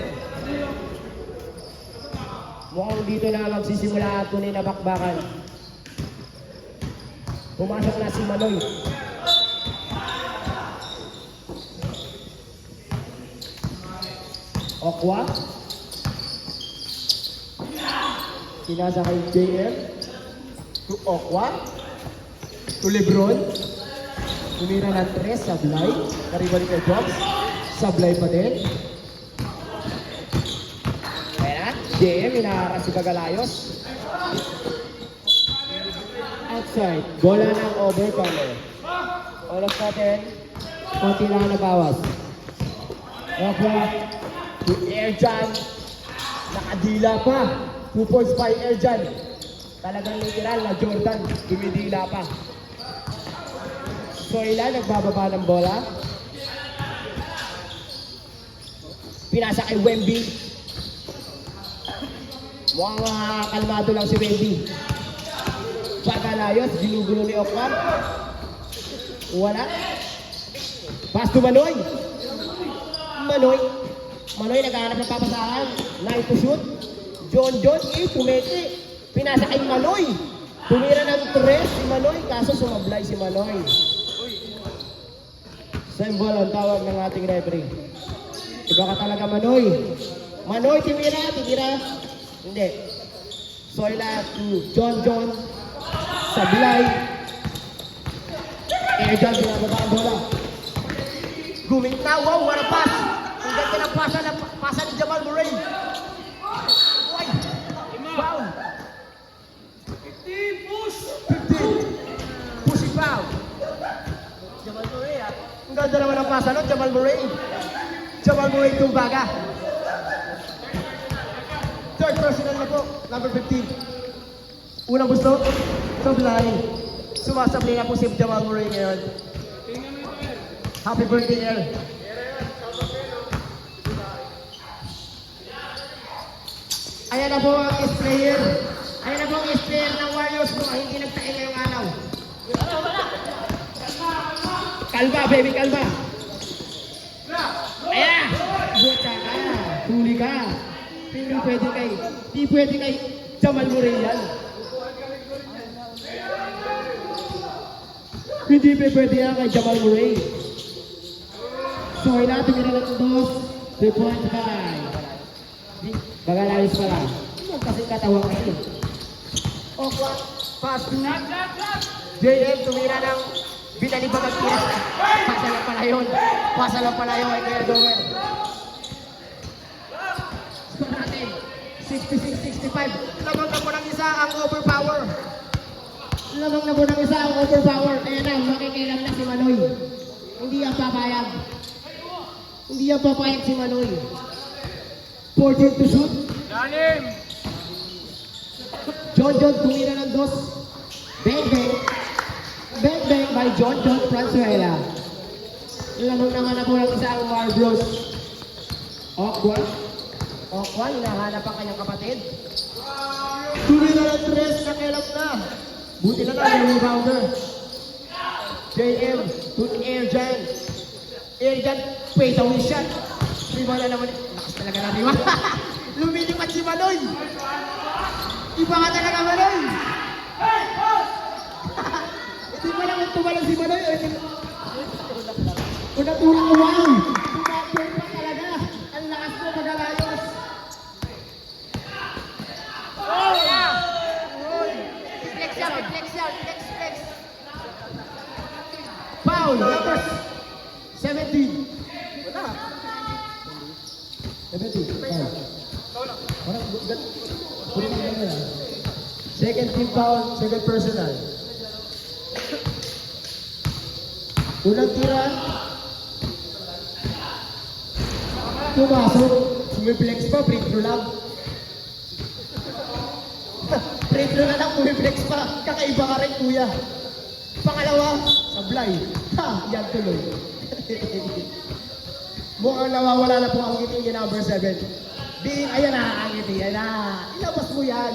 Mukhang dito na magsisimula ang tunay na bakbakan. Pumasok na si Manoy. Okwa. Sinasa kay JM. To Okwa. To Lebron. Tumira ng 3. Sablay. Karibali kay Jobs. Sablay pa din. Ayan na. JM. Inaharas si Bagalayos. Outside. Bola ng overcomer. Oras natin. Konti lang na bawas. Okwa. To Erjan. Nakadila pa. 2 points by Erjan. Talagang literal na Jordan. Dumidila pa. Soyla nagbababa ng bola. Pinasa kay Wemby. Mukhang kalmado lang si Wemby. Bagalayos. Ginugulo ni Okwan. Wala. Pass to Manoy. Manoy naghahanap ng papasahan. 9 to shoot. John, tumete. Pinasa kay Manoy. Tumira ng 3 si Manoy, kaso sumablay si Manoy. Same ball ang tawag ng ating referee. Iba ka talaga Manoy. Manoy, titira. Hindi. Soyla to John. Sablay. Erjan, binababa ang bola. Guminta, wow, what a pass! Ang ganda ng pasa ni Jamal Murray. Uy! Foul! 15, push! 15. Pushing foul. Jamal Murray, ah. Ang ganda naman ng pasa nun, Jamal Murray. Jamal Murray Tumbaga. Third personal na po, number 15. Unang gusto, sablay. Sumasablay na po si Jamal Murray ngayon. Happy birthday, Air. Ayan na po ang sprayer. Ayan na po ang sprayer ng Warriors mo. Hindi nagtae ngayong araw. Kalba, baby, kalba. Ayan! Buta ka. Huli ka. Hindi pwede kay Jamal Murray yan. Hindi pwede yan kay Jamal Murray. So, ay natin nila ng 2.5. Bagalalis pala. Yung kasi katawan kasi. Okwa, pass to JM, tumira ng binali pa mag-tira. Pasa lang pala yun ay Kuya Gomer. Score natin. 66-65. Lamang na po ng isa ang overpower. Lamang na po ng isa ang overpower. Ayan na, makikilang na si Manoy. Hindi yan papayag. Hindi yan papayag si Manoy. 14 to shoot. John tumira ng 2. Bang. Bang by John Franzuela. Lamang naman na po ng isa ang Marbros. Okwa, hinahanap ang kanyang kapatid. Tumira ng 3, nakilap na. Buti na lang yung rebounder. JM, to Erjan. Erjan, wait away shot. Riba na naman. Lakas talaga na riba. Lumilipat si Manoy. Iba ka talaga, Manoy. Hindi mo lang tumalang si Manoy. Unang-unang wow. Tumapir pa talaga. Ang lakas mo magalayos. Flex. Foul, number 17. 17. Second team foul, second personal. Unang tira. Pumasok. Sumiplex pa, free throw lang. Free throw na lang, pumiplex pa. Kakaiba ka rin, kuya. Pangalawa, sablay. Ha, yan tuloy. Mukhang nawawala na po ang ngiti niya, number 7. Ayan na, ang ngiti. Ayan na. Ilabas mo yan.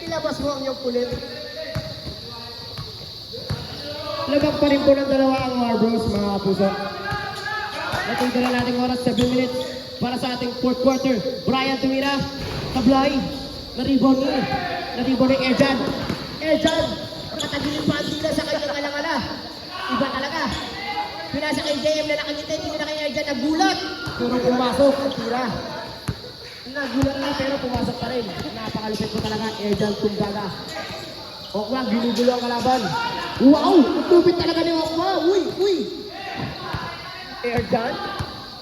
Ilabas mo ang iyong kulit. Labag pa rin po ng dalawa ang Marbros, mga kapuso. Natin dala natin oras, 7 minutes para sa ating fourth quarter. Brian tumira, tablay, na-rebound ni Erjan. Erjan, nakatagilin pa ang tila sa kanyang alangala. Iba talaga. Pinasa kay JM na nakangiti, hindi na kay Erjan nagulat. Pero pumasok ang tira. Nagulat na pero pumasok pa rin. Napakalupit po talaga, Erjan Tumbaga. Okwa, ginugulo ang kalaban. Wow! Tupit talaga ni Okwa! Uy! Erjan,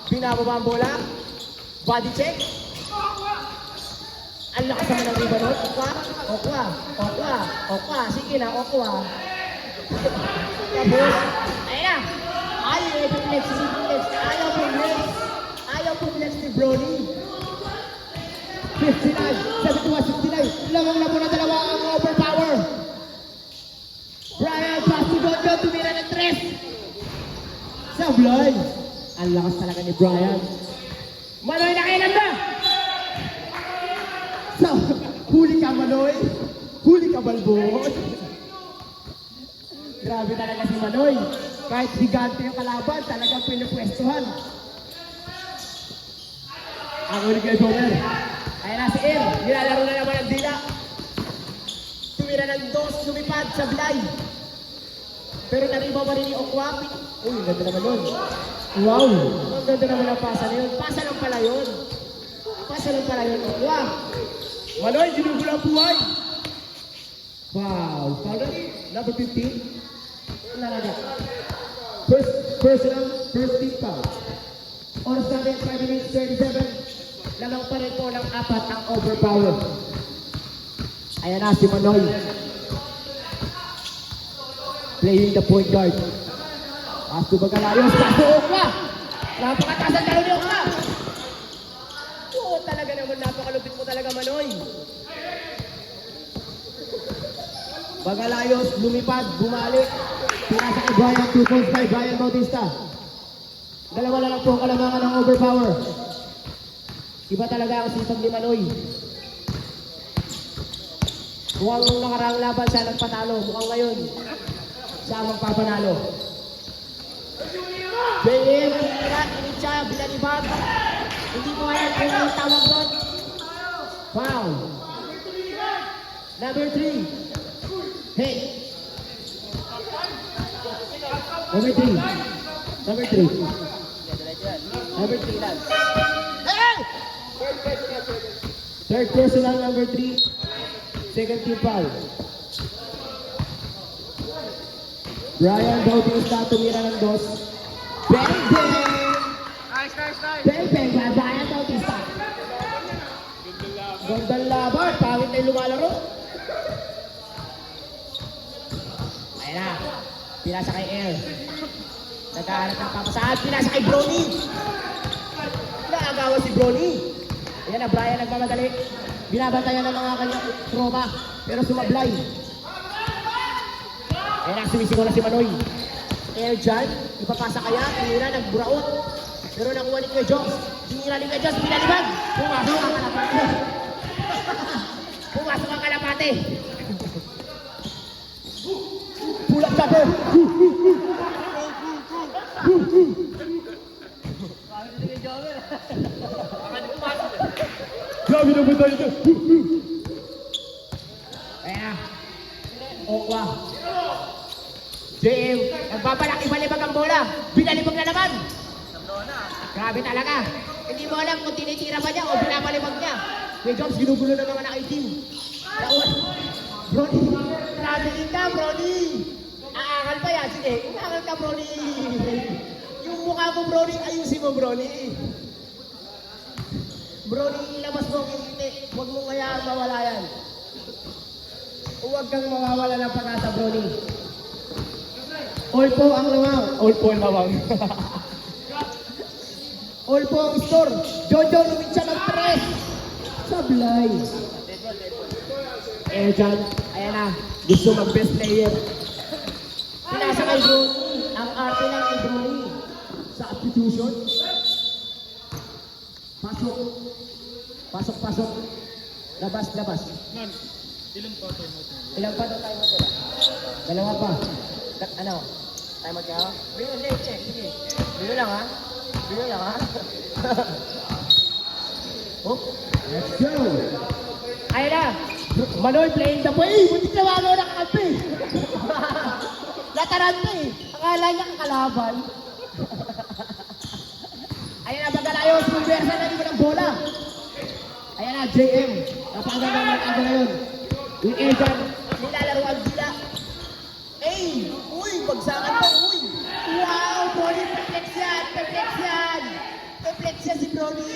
binababa ang bola. Body check. Ang lakas naman ng riba nun. Okwa. Sige na, Okwa. Tapos, ayun na. Ayaw po flex ni Brody. 59, 71, 69. Lamang na po na dalawa ang overpower. Brian Pastigondo tumira ng 3. Sablay. Ang lakas talaga ni Brian. Manoy na kailan ba? So, huli ka Manoy. Huli ka Balbon. Grabe talaga si Manoy. Kahit gigante yung kalaban, talagang pinapwestuhan. Ang ulit kay Gomer. Ayan na si Ir. Nilalaro na naman ang dila. Tumira ng 2, lumipad sa blind. Pero naribaw pa rin ni Okwa. Uy, ang ganda naman nun. Wow! Ang ganda naman ang pasa na yun. Pasa lang pala yun. Okwa. Manoy, ginugulo ang buhay. Wow. Foul number 15. Nalaga. First team foul. Oras natin, 5 minutes 37. Lamang pa rin po ng 4 ang overpower. Ayan na si Manoy. Playing the point guard. Asto Bagalayos, paso Okla. Napakataas ang talo ni Okla. Oo, talaga naman, napakalupit mo talaga, Manoy. Bagalayos, lumipad, bumalik. Pinasa kay Brian, 2 points by Brian Bautista. Dalawa na lang po ang kalamangan ng overpower. Iba talaga ang sipag ni Manoy. Mukhang nung nakaraang laban siya nagpatalo. Mukhang ngayon, siya ang magpapanalo. JM, init siya, binalibag. Hindi mo alam kung ang tawag doon. Foul. Number 3. Hey. Number 3. Number 3. Number 3 lang. Third personal, number 3. Second team foul. Brian Bautista tumira ng 2. Bang bang! Nice. Bang bang by Brian Bautista. Gandang laban, pangit na yung lumalaro. Ayan na, pinasa kay Air. Nagkahanap ng papasahan, pinasa kay Brony. Naagawan si Brony. Ayan na, Brian nagmamadali. Binabantayan ng mga kanyang tropa, pero sumablay. Ayan na, sumisiko na si Manoy. Air dyan, ipapasa kaya, tinira, nagburaot. Pero nakuha ni Kuya Jones. Tinira ni Kuya Jones, pinalibag. Pumasok ang kalapate. Pumasok ang kalapate. Pull up cover. Grabe naman tayo ito. Ayan na. Okwa. JM, nagbabalak ibalibag ang bola. Binalibag na naman. Grabe talaga. Hindi mo alam kung tinitira ba niya o binabalibag niya. Kuya Jobs, ginugulo na naman ang itim. Brody, grabe ka, Brody. Aangal pa yan. Sige, aangal ka, Brody. Yung mukha mo, Brody, ayusin mo, Brody. Brody, ilabas mo ang ngiti. Huwag mo kaya mawala yan. Huwag kang mawawala ng pag-asa, Brody. All po ang lawang. All point lawang. All po ang score. Jojo lumit siya ng 3. Sablay. Eh, dyan. Ayan na. Gusto mag-best player. Pinasa kay Brony. Ang arte ng kay Brony. Substitution. Pasok. Pasok. Labas. Ilang pa daw tayo matira? Dalawa pa. Ano? Tayo matira? Sige. Bilo lang ha? Oh, Let's go. ayun na. Manoy playing the play. Buti tawagan ng kampi. Latarante. Akala niya kalaban. Ayun na, Bagalayos. Pulversa na rin ng bola. Ayan na, JM. Napaganda ng aga na yun. Yung Elgan, nilalaro ang gila. Uy, bagsakan mo, uy. Wow, Brody, perflex yan. Perflex yan si Brody.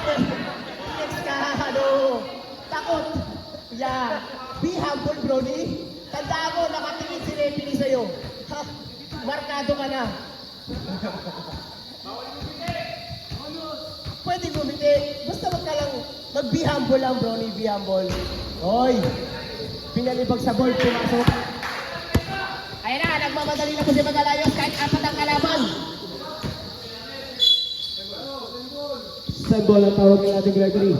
Perflex ka, takot. Yeah. Be humble, Brody. Tandaan mo, nakatingin si Repini sa'yo. Ha, markado ka na. Pwede gumiti. Basta wag ka lang, mag-be humble lang, Brony, be humble. Hoy, pinalibag sa board, pumasok. Ayan na, nagmamadali na po si Bagalayos kahit 4 ang kalaban. Saan ball ang tawag ng ating Gregory?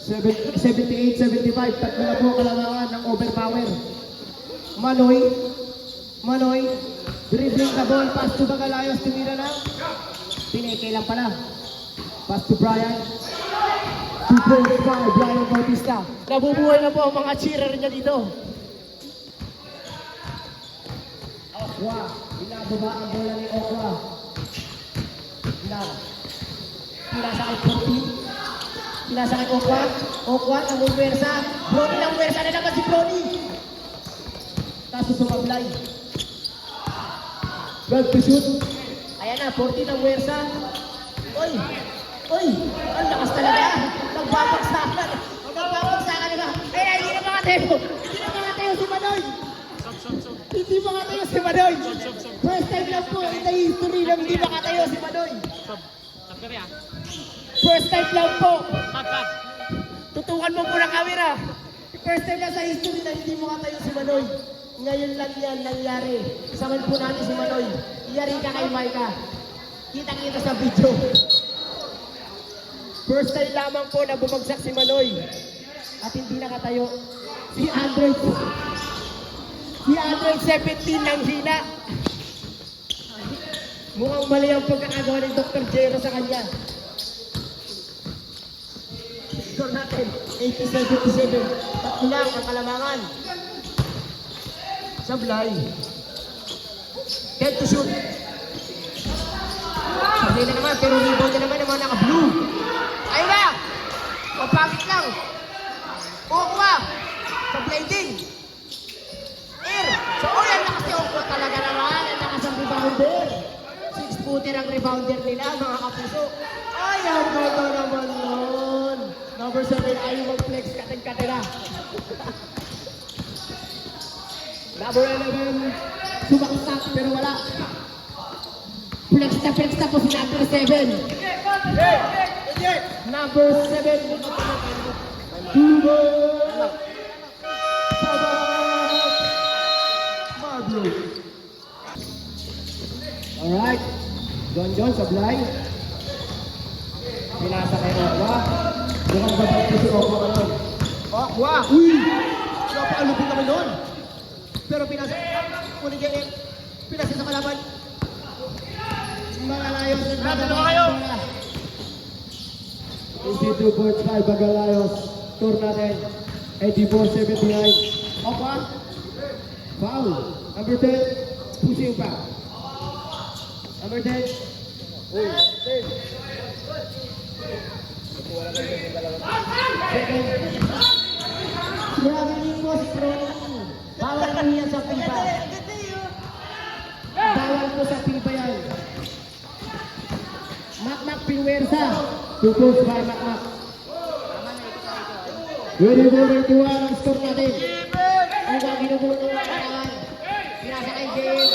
78-75. Tatlo na po kalamangan ng overpower. Manoy, dribbling the ball, pass to Bagalayos, tumira na. Pineke lang pala. Pass to Brian. 2 points by Brian Bautista. Nabubuhay na po ang mga cheerer niya dito. Okwa, binababa ang bola ni Okwa. Pinasa kay 14. Pinasa kay Okwa. Okwa, namumwersa. Brony, namumwersa na naman si Brony. Kaso sumablay. 12 to shoot. Ayan na, 40 namumwersa. Oy! Oy! Ang lakas talaga. Nagbabagsakan. Nagbabagsakan na ba? Ay, hindi na makatayo. Hindi na makatayo si Manoy. Hindi makatayo si Manoy. First time lang po in the history na hindi makatayo si Manoy. First time lang po. Tutukan mo po ng camera. First time lang sa history na hindi makatayo si Manoy. Ngayon lang yan nangyari. Saman po natin si Manoy. Iyari ka kay Maika. Kita-kita sa video. First time lamang po na bumagsak si Manoy. At hindi nakatayo. Si Android. Si Android 17 ng hina. Mukhang mali ang pagkakagawa ni Dr. Jero sa kanya. Score natin, 87-77. Tatlo lang ang kalamangan. Sablay. 10 to shoot. Sablay na naman, pero rebound na naman ng mga naka-blue. Ayun na! Mapangit lang. Okwa. Sablay din. Air. So, yan na kasi Okwa talaga naman. Ang lakas ang rebounder. 6-footer ang rebounder nila, mga kapuso. Ay, ang ganda naman nun. Number 7, ayaw mag-flex, kating-katira. Number 11. Sumaksak, pero wala. Flex na po si number 7. Number 7. Alright. John, sablay. Pinasa kay Okwa. Mukhang babalik ko si Okwa kanon. Okwa. Uy! Napaalupin naman nun. Pero pinasa. Kunin niya eh. Pinasa sa kalaban. Magalayos. Natin na kayo. 82.5 Magalayos. Score natin. 84-79. Okwa. Foul. Number 10. Pushing pa. Number 10. Uy. Grabe rin po si Brony. Bawal po yan sa pipa. Bawal po sa pipa yan. Makmak Pinwersa. 2 points by Makmak. 24-81 ang score natin. Ang ginubuto ng katawan. Pinasa kay Jay.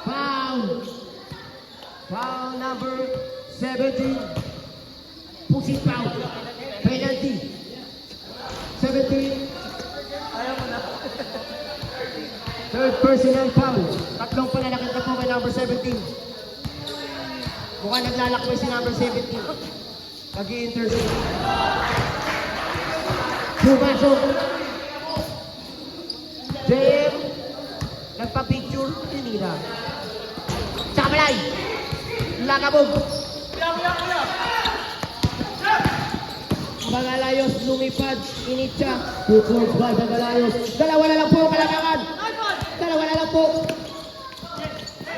Foul. Foul number 17. Pusit foul. Penalty. 17. Third personal foul. Tatlong pananakit na po kay number 17. Mukhang naglalakbay si number 17. Nag-i-intercept. Pumasok. JM. Nagpa-picture. Tinira. Sablay. Lakabog. Magalayos lumipad. Initsa. 2 points by Magalayos. Dalawa na lang po kalamangan. Dalawa na lang po.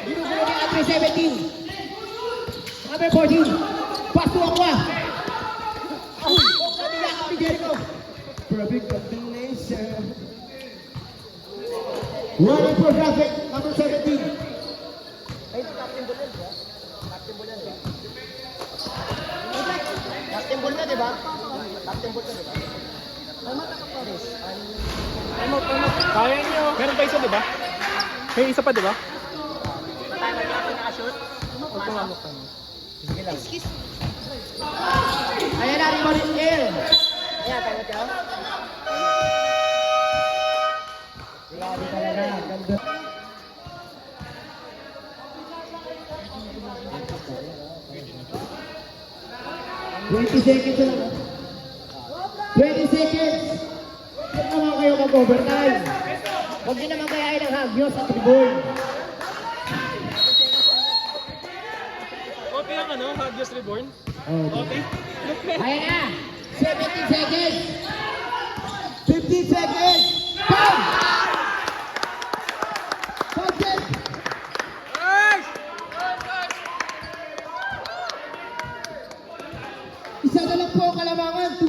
Ginugulo ni number 17. Number 14. Pass to Aqua. Nilakap ni Jericho. Perfect combination. Running for graphic. Number 17. Captain Ball na, di ba? Captain Ball na, di ba? Kaya nyo. Meron pa isa, di ba? May isa pa, di ba? Ayan na, rebound in air. Ayan, tayo tayo. Grabe talaga. Ganda. $20 seconds lang. 20 seconds. Huwag naman kayo mag-overtime. Huwag din naman kayain ang hagyo sa tribune. Okay ang ano, Hagios Reborn. Okay. Ayan na. 17 seconds. 15 seconds. Foul! Foul check. Isa na lang po ang kalamangan. 2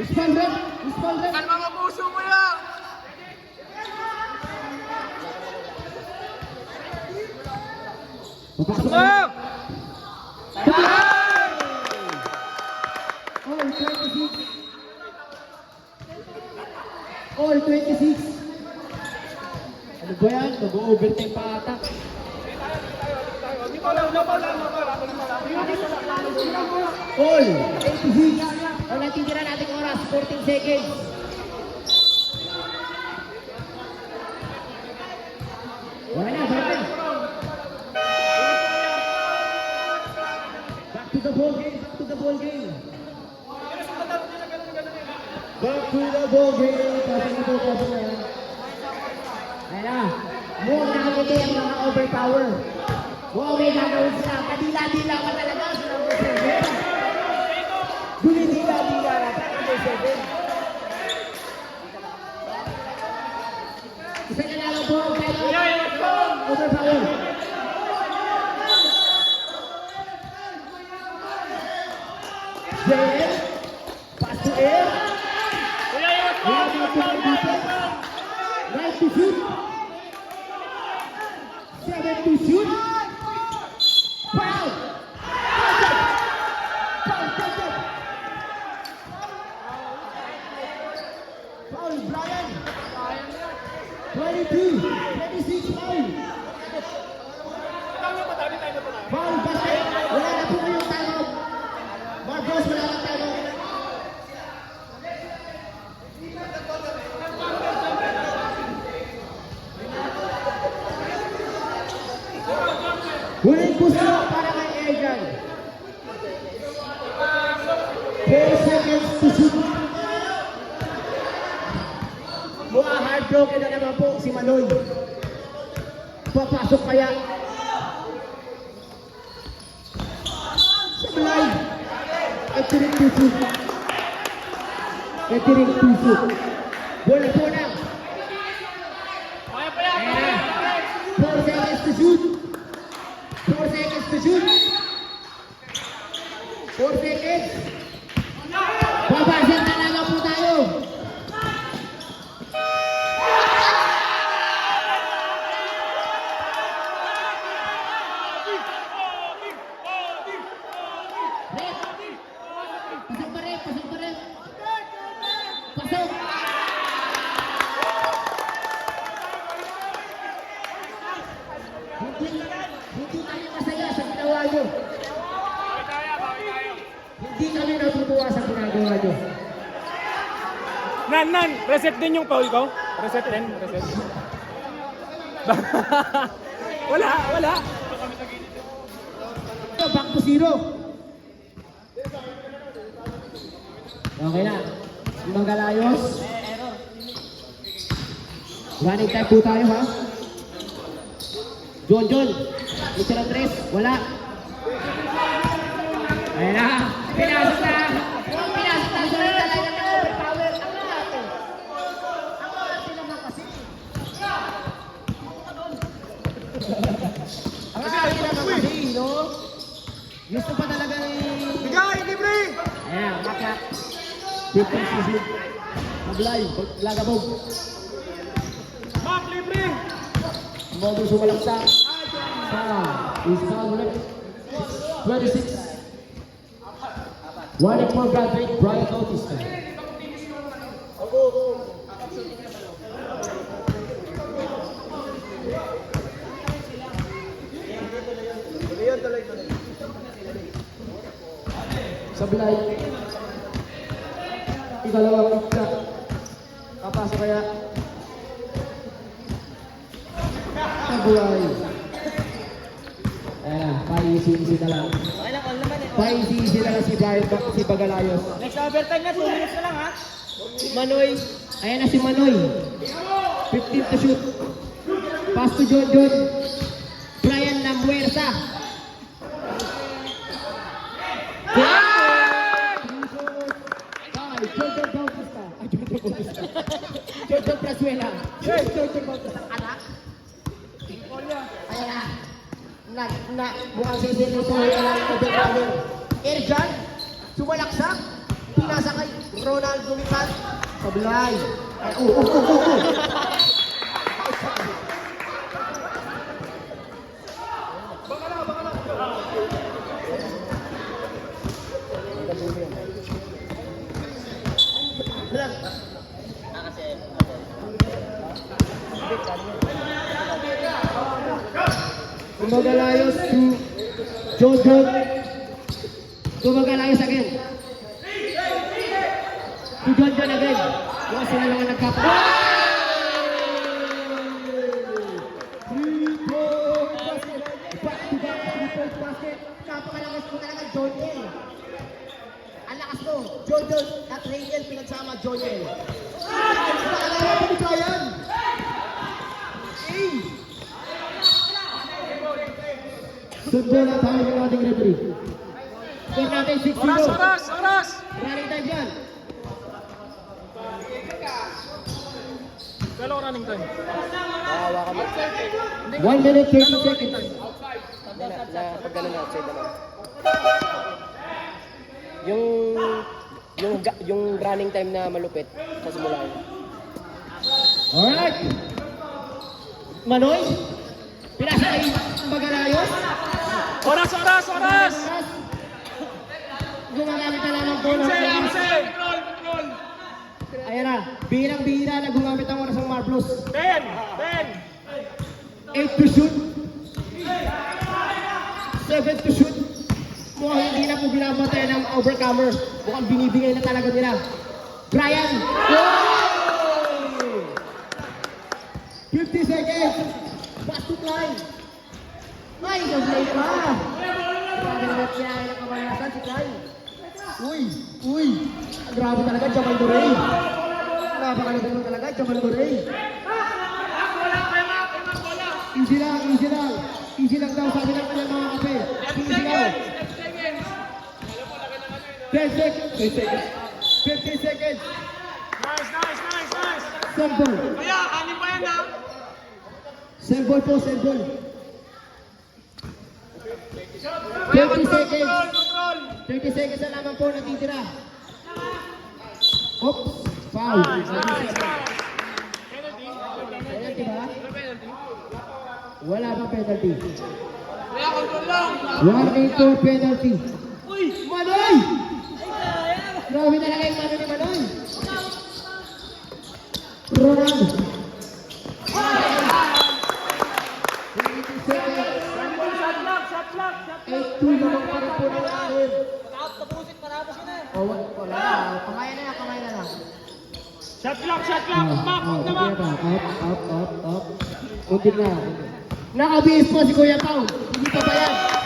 Small red. Small red. Mga puso mo yan! Papasok Go! na. All 26. All 26. Ano ba yan? Mag-overtime pa ata. All 86. Ang natitira nating oras, 14 seconds. Wala na, wala na. Back to the ball game, back to the ball game. Back to the ball game. Pasok na po, pasok na yan. Ayan na. Mukhang nakakiti ang mga overpower. Wow, may gagawin sila. Kadila-dila ka talaga sa number 7. Duli-dila-dila na sa number 7. Isa na lang po. Overpower. JM. Pass to air. Right to shoot. 7 to shoot. Foul. Foul, Brian. 22, 26 foul. Foul, basket. Wala na po kayong timeout. Marcos, wala na timeout. Huling puso para kay Erjan. 4 seconds to shoot. Mukhang heartbroken na naman po si Manoy. Papasok kaya. Sablay. Etiring puso. Etiring puso. Bola po na. Ayan na. 4 seconds to shoot. 4 seconds to shoot. 4 seconds. Babasir talaga po tayo. Pasok pa rin, pasok pa rin. Pasok. Hindi kami masaya sa ginawa nyo. Hindi kami natutuwa sa ginagawa nyo. Nan, reset din yung foul ko. Reset din, reset. wala. Back to 0. Okay na. Limang galayos. Running time po tayo ha. John. Mr. Andres. Wala. Ayan na. Pinasok na. Pinasok na. John talaga ng overpower. Ang ate. Ang ate naman kasi. Ang ate naman kasi, no? Gusto pa talaga ni... Bigay, libre! Ayan, maka. 15 season. Maglay, lagabog. Mak, libre! Modo sumalaksa. Is foul ulit. 26. One more graduate, Brian Bautista. Sablay. Ikalawang ikka. Kapasok kaya. Sablay. Ayan na, paisi-isi na lang. Okay lang, all naman eh. Paisi-isi na lang si Brian, si Bagalayos. Next overtime na, 2 minutes na lang ha. Manoy. Ayan na si Manoy. 15 to shoot. Pass to John. Brian Lamuerta. Jordan Bautista. Jordan Brasuela. Jordan Bautista. Anak. Ayan na. Mukhang sisinin po yung alam ko. Erjan. Sumalaksak. pasa kay Ronald lumipat. Sablay. Ay, Gumagalayos to Jojo. Gumagalayos again. To Jojo again. Yung sila lang ang nagkapa. 3-point basket. Back to back 3-point basket. napakalakas mo talaga, Joel. Ang lakas mo, Jojo at Rachel pinagsama Joel. Nakalala mo ni Brian. Sundo na tayo ng ating referee. Score natin 6-0. Oras! Running time yan. Dalawa running time. 1 minute 30 seconds. Pag gano'n na, outside naman. Yung running time na malupit sa simula yun. Alright. Manoy. Pinasa kay Magalayos. Oras! Gumagamit na lang ng bonus. Ayan na. Bihirang-bihira na gumamit ang oras ng Marbles. 10! 8 to shoot. 7 to shoot. Mukhang hindi na po binabatay ng overcomer. Mukhang binibigay na talaga nila. Brian. Goal! 50 seconds. Pass to Klein. Ay, sablay pa. Grabe naman kinahin ng kamalasan si Klein. Uy. Grabe talaga, Jamal Duray. Grabe talaga, Jamal Duray. Easy lang. Easy lang daw, sabi ng kanyang mga kape. Easy lang. 10 seconds. 50 seconds. Nice! Serve ball. Kaya, kanin pa yan ha! Serve ball po, serve ball. 30 seconds. 30 seconds na lamang po natitira. Oops. Foul. Penalty ba? Wala pa penalty. Warning for penalty. Manoy! Grabe talaga yung mano ni Manoy. Ronald. 8-2 naman pa rin po ng akin. Wala na. Kamay na lang. Shot clock! Back naman! Up. Unti na. Nakabihis po si Kuya Pao. Hindi pa ba yan?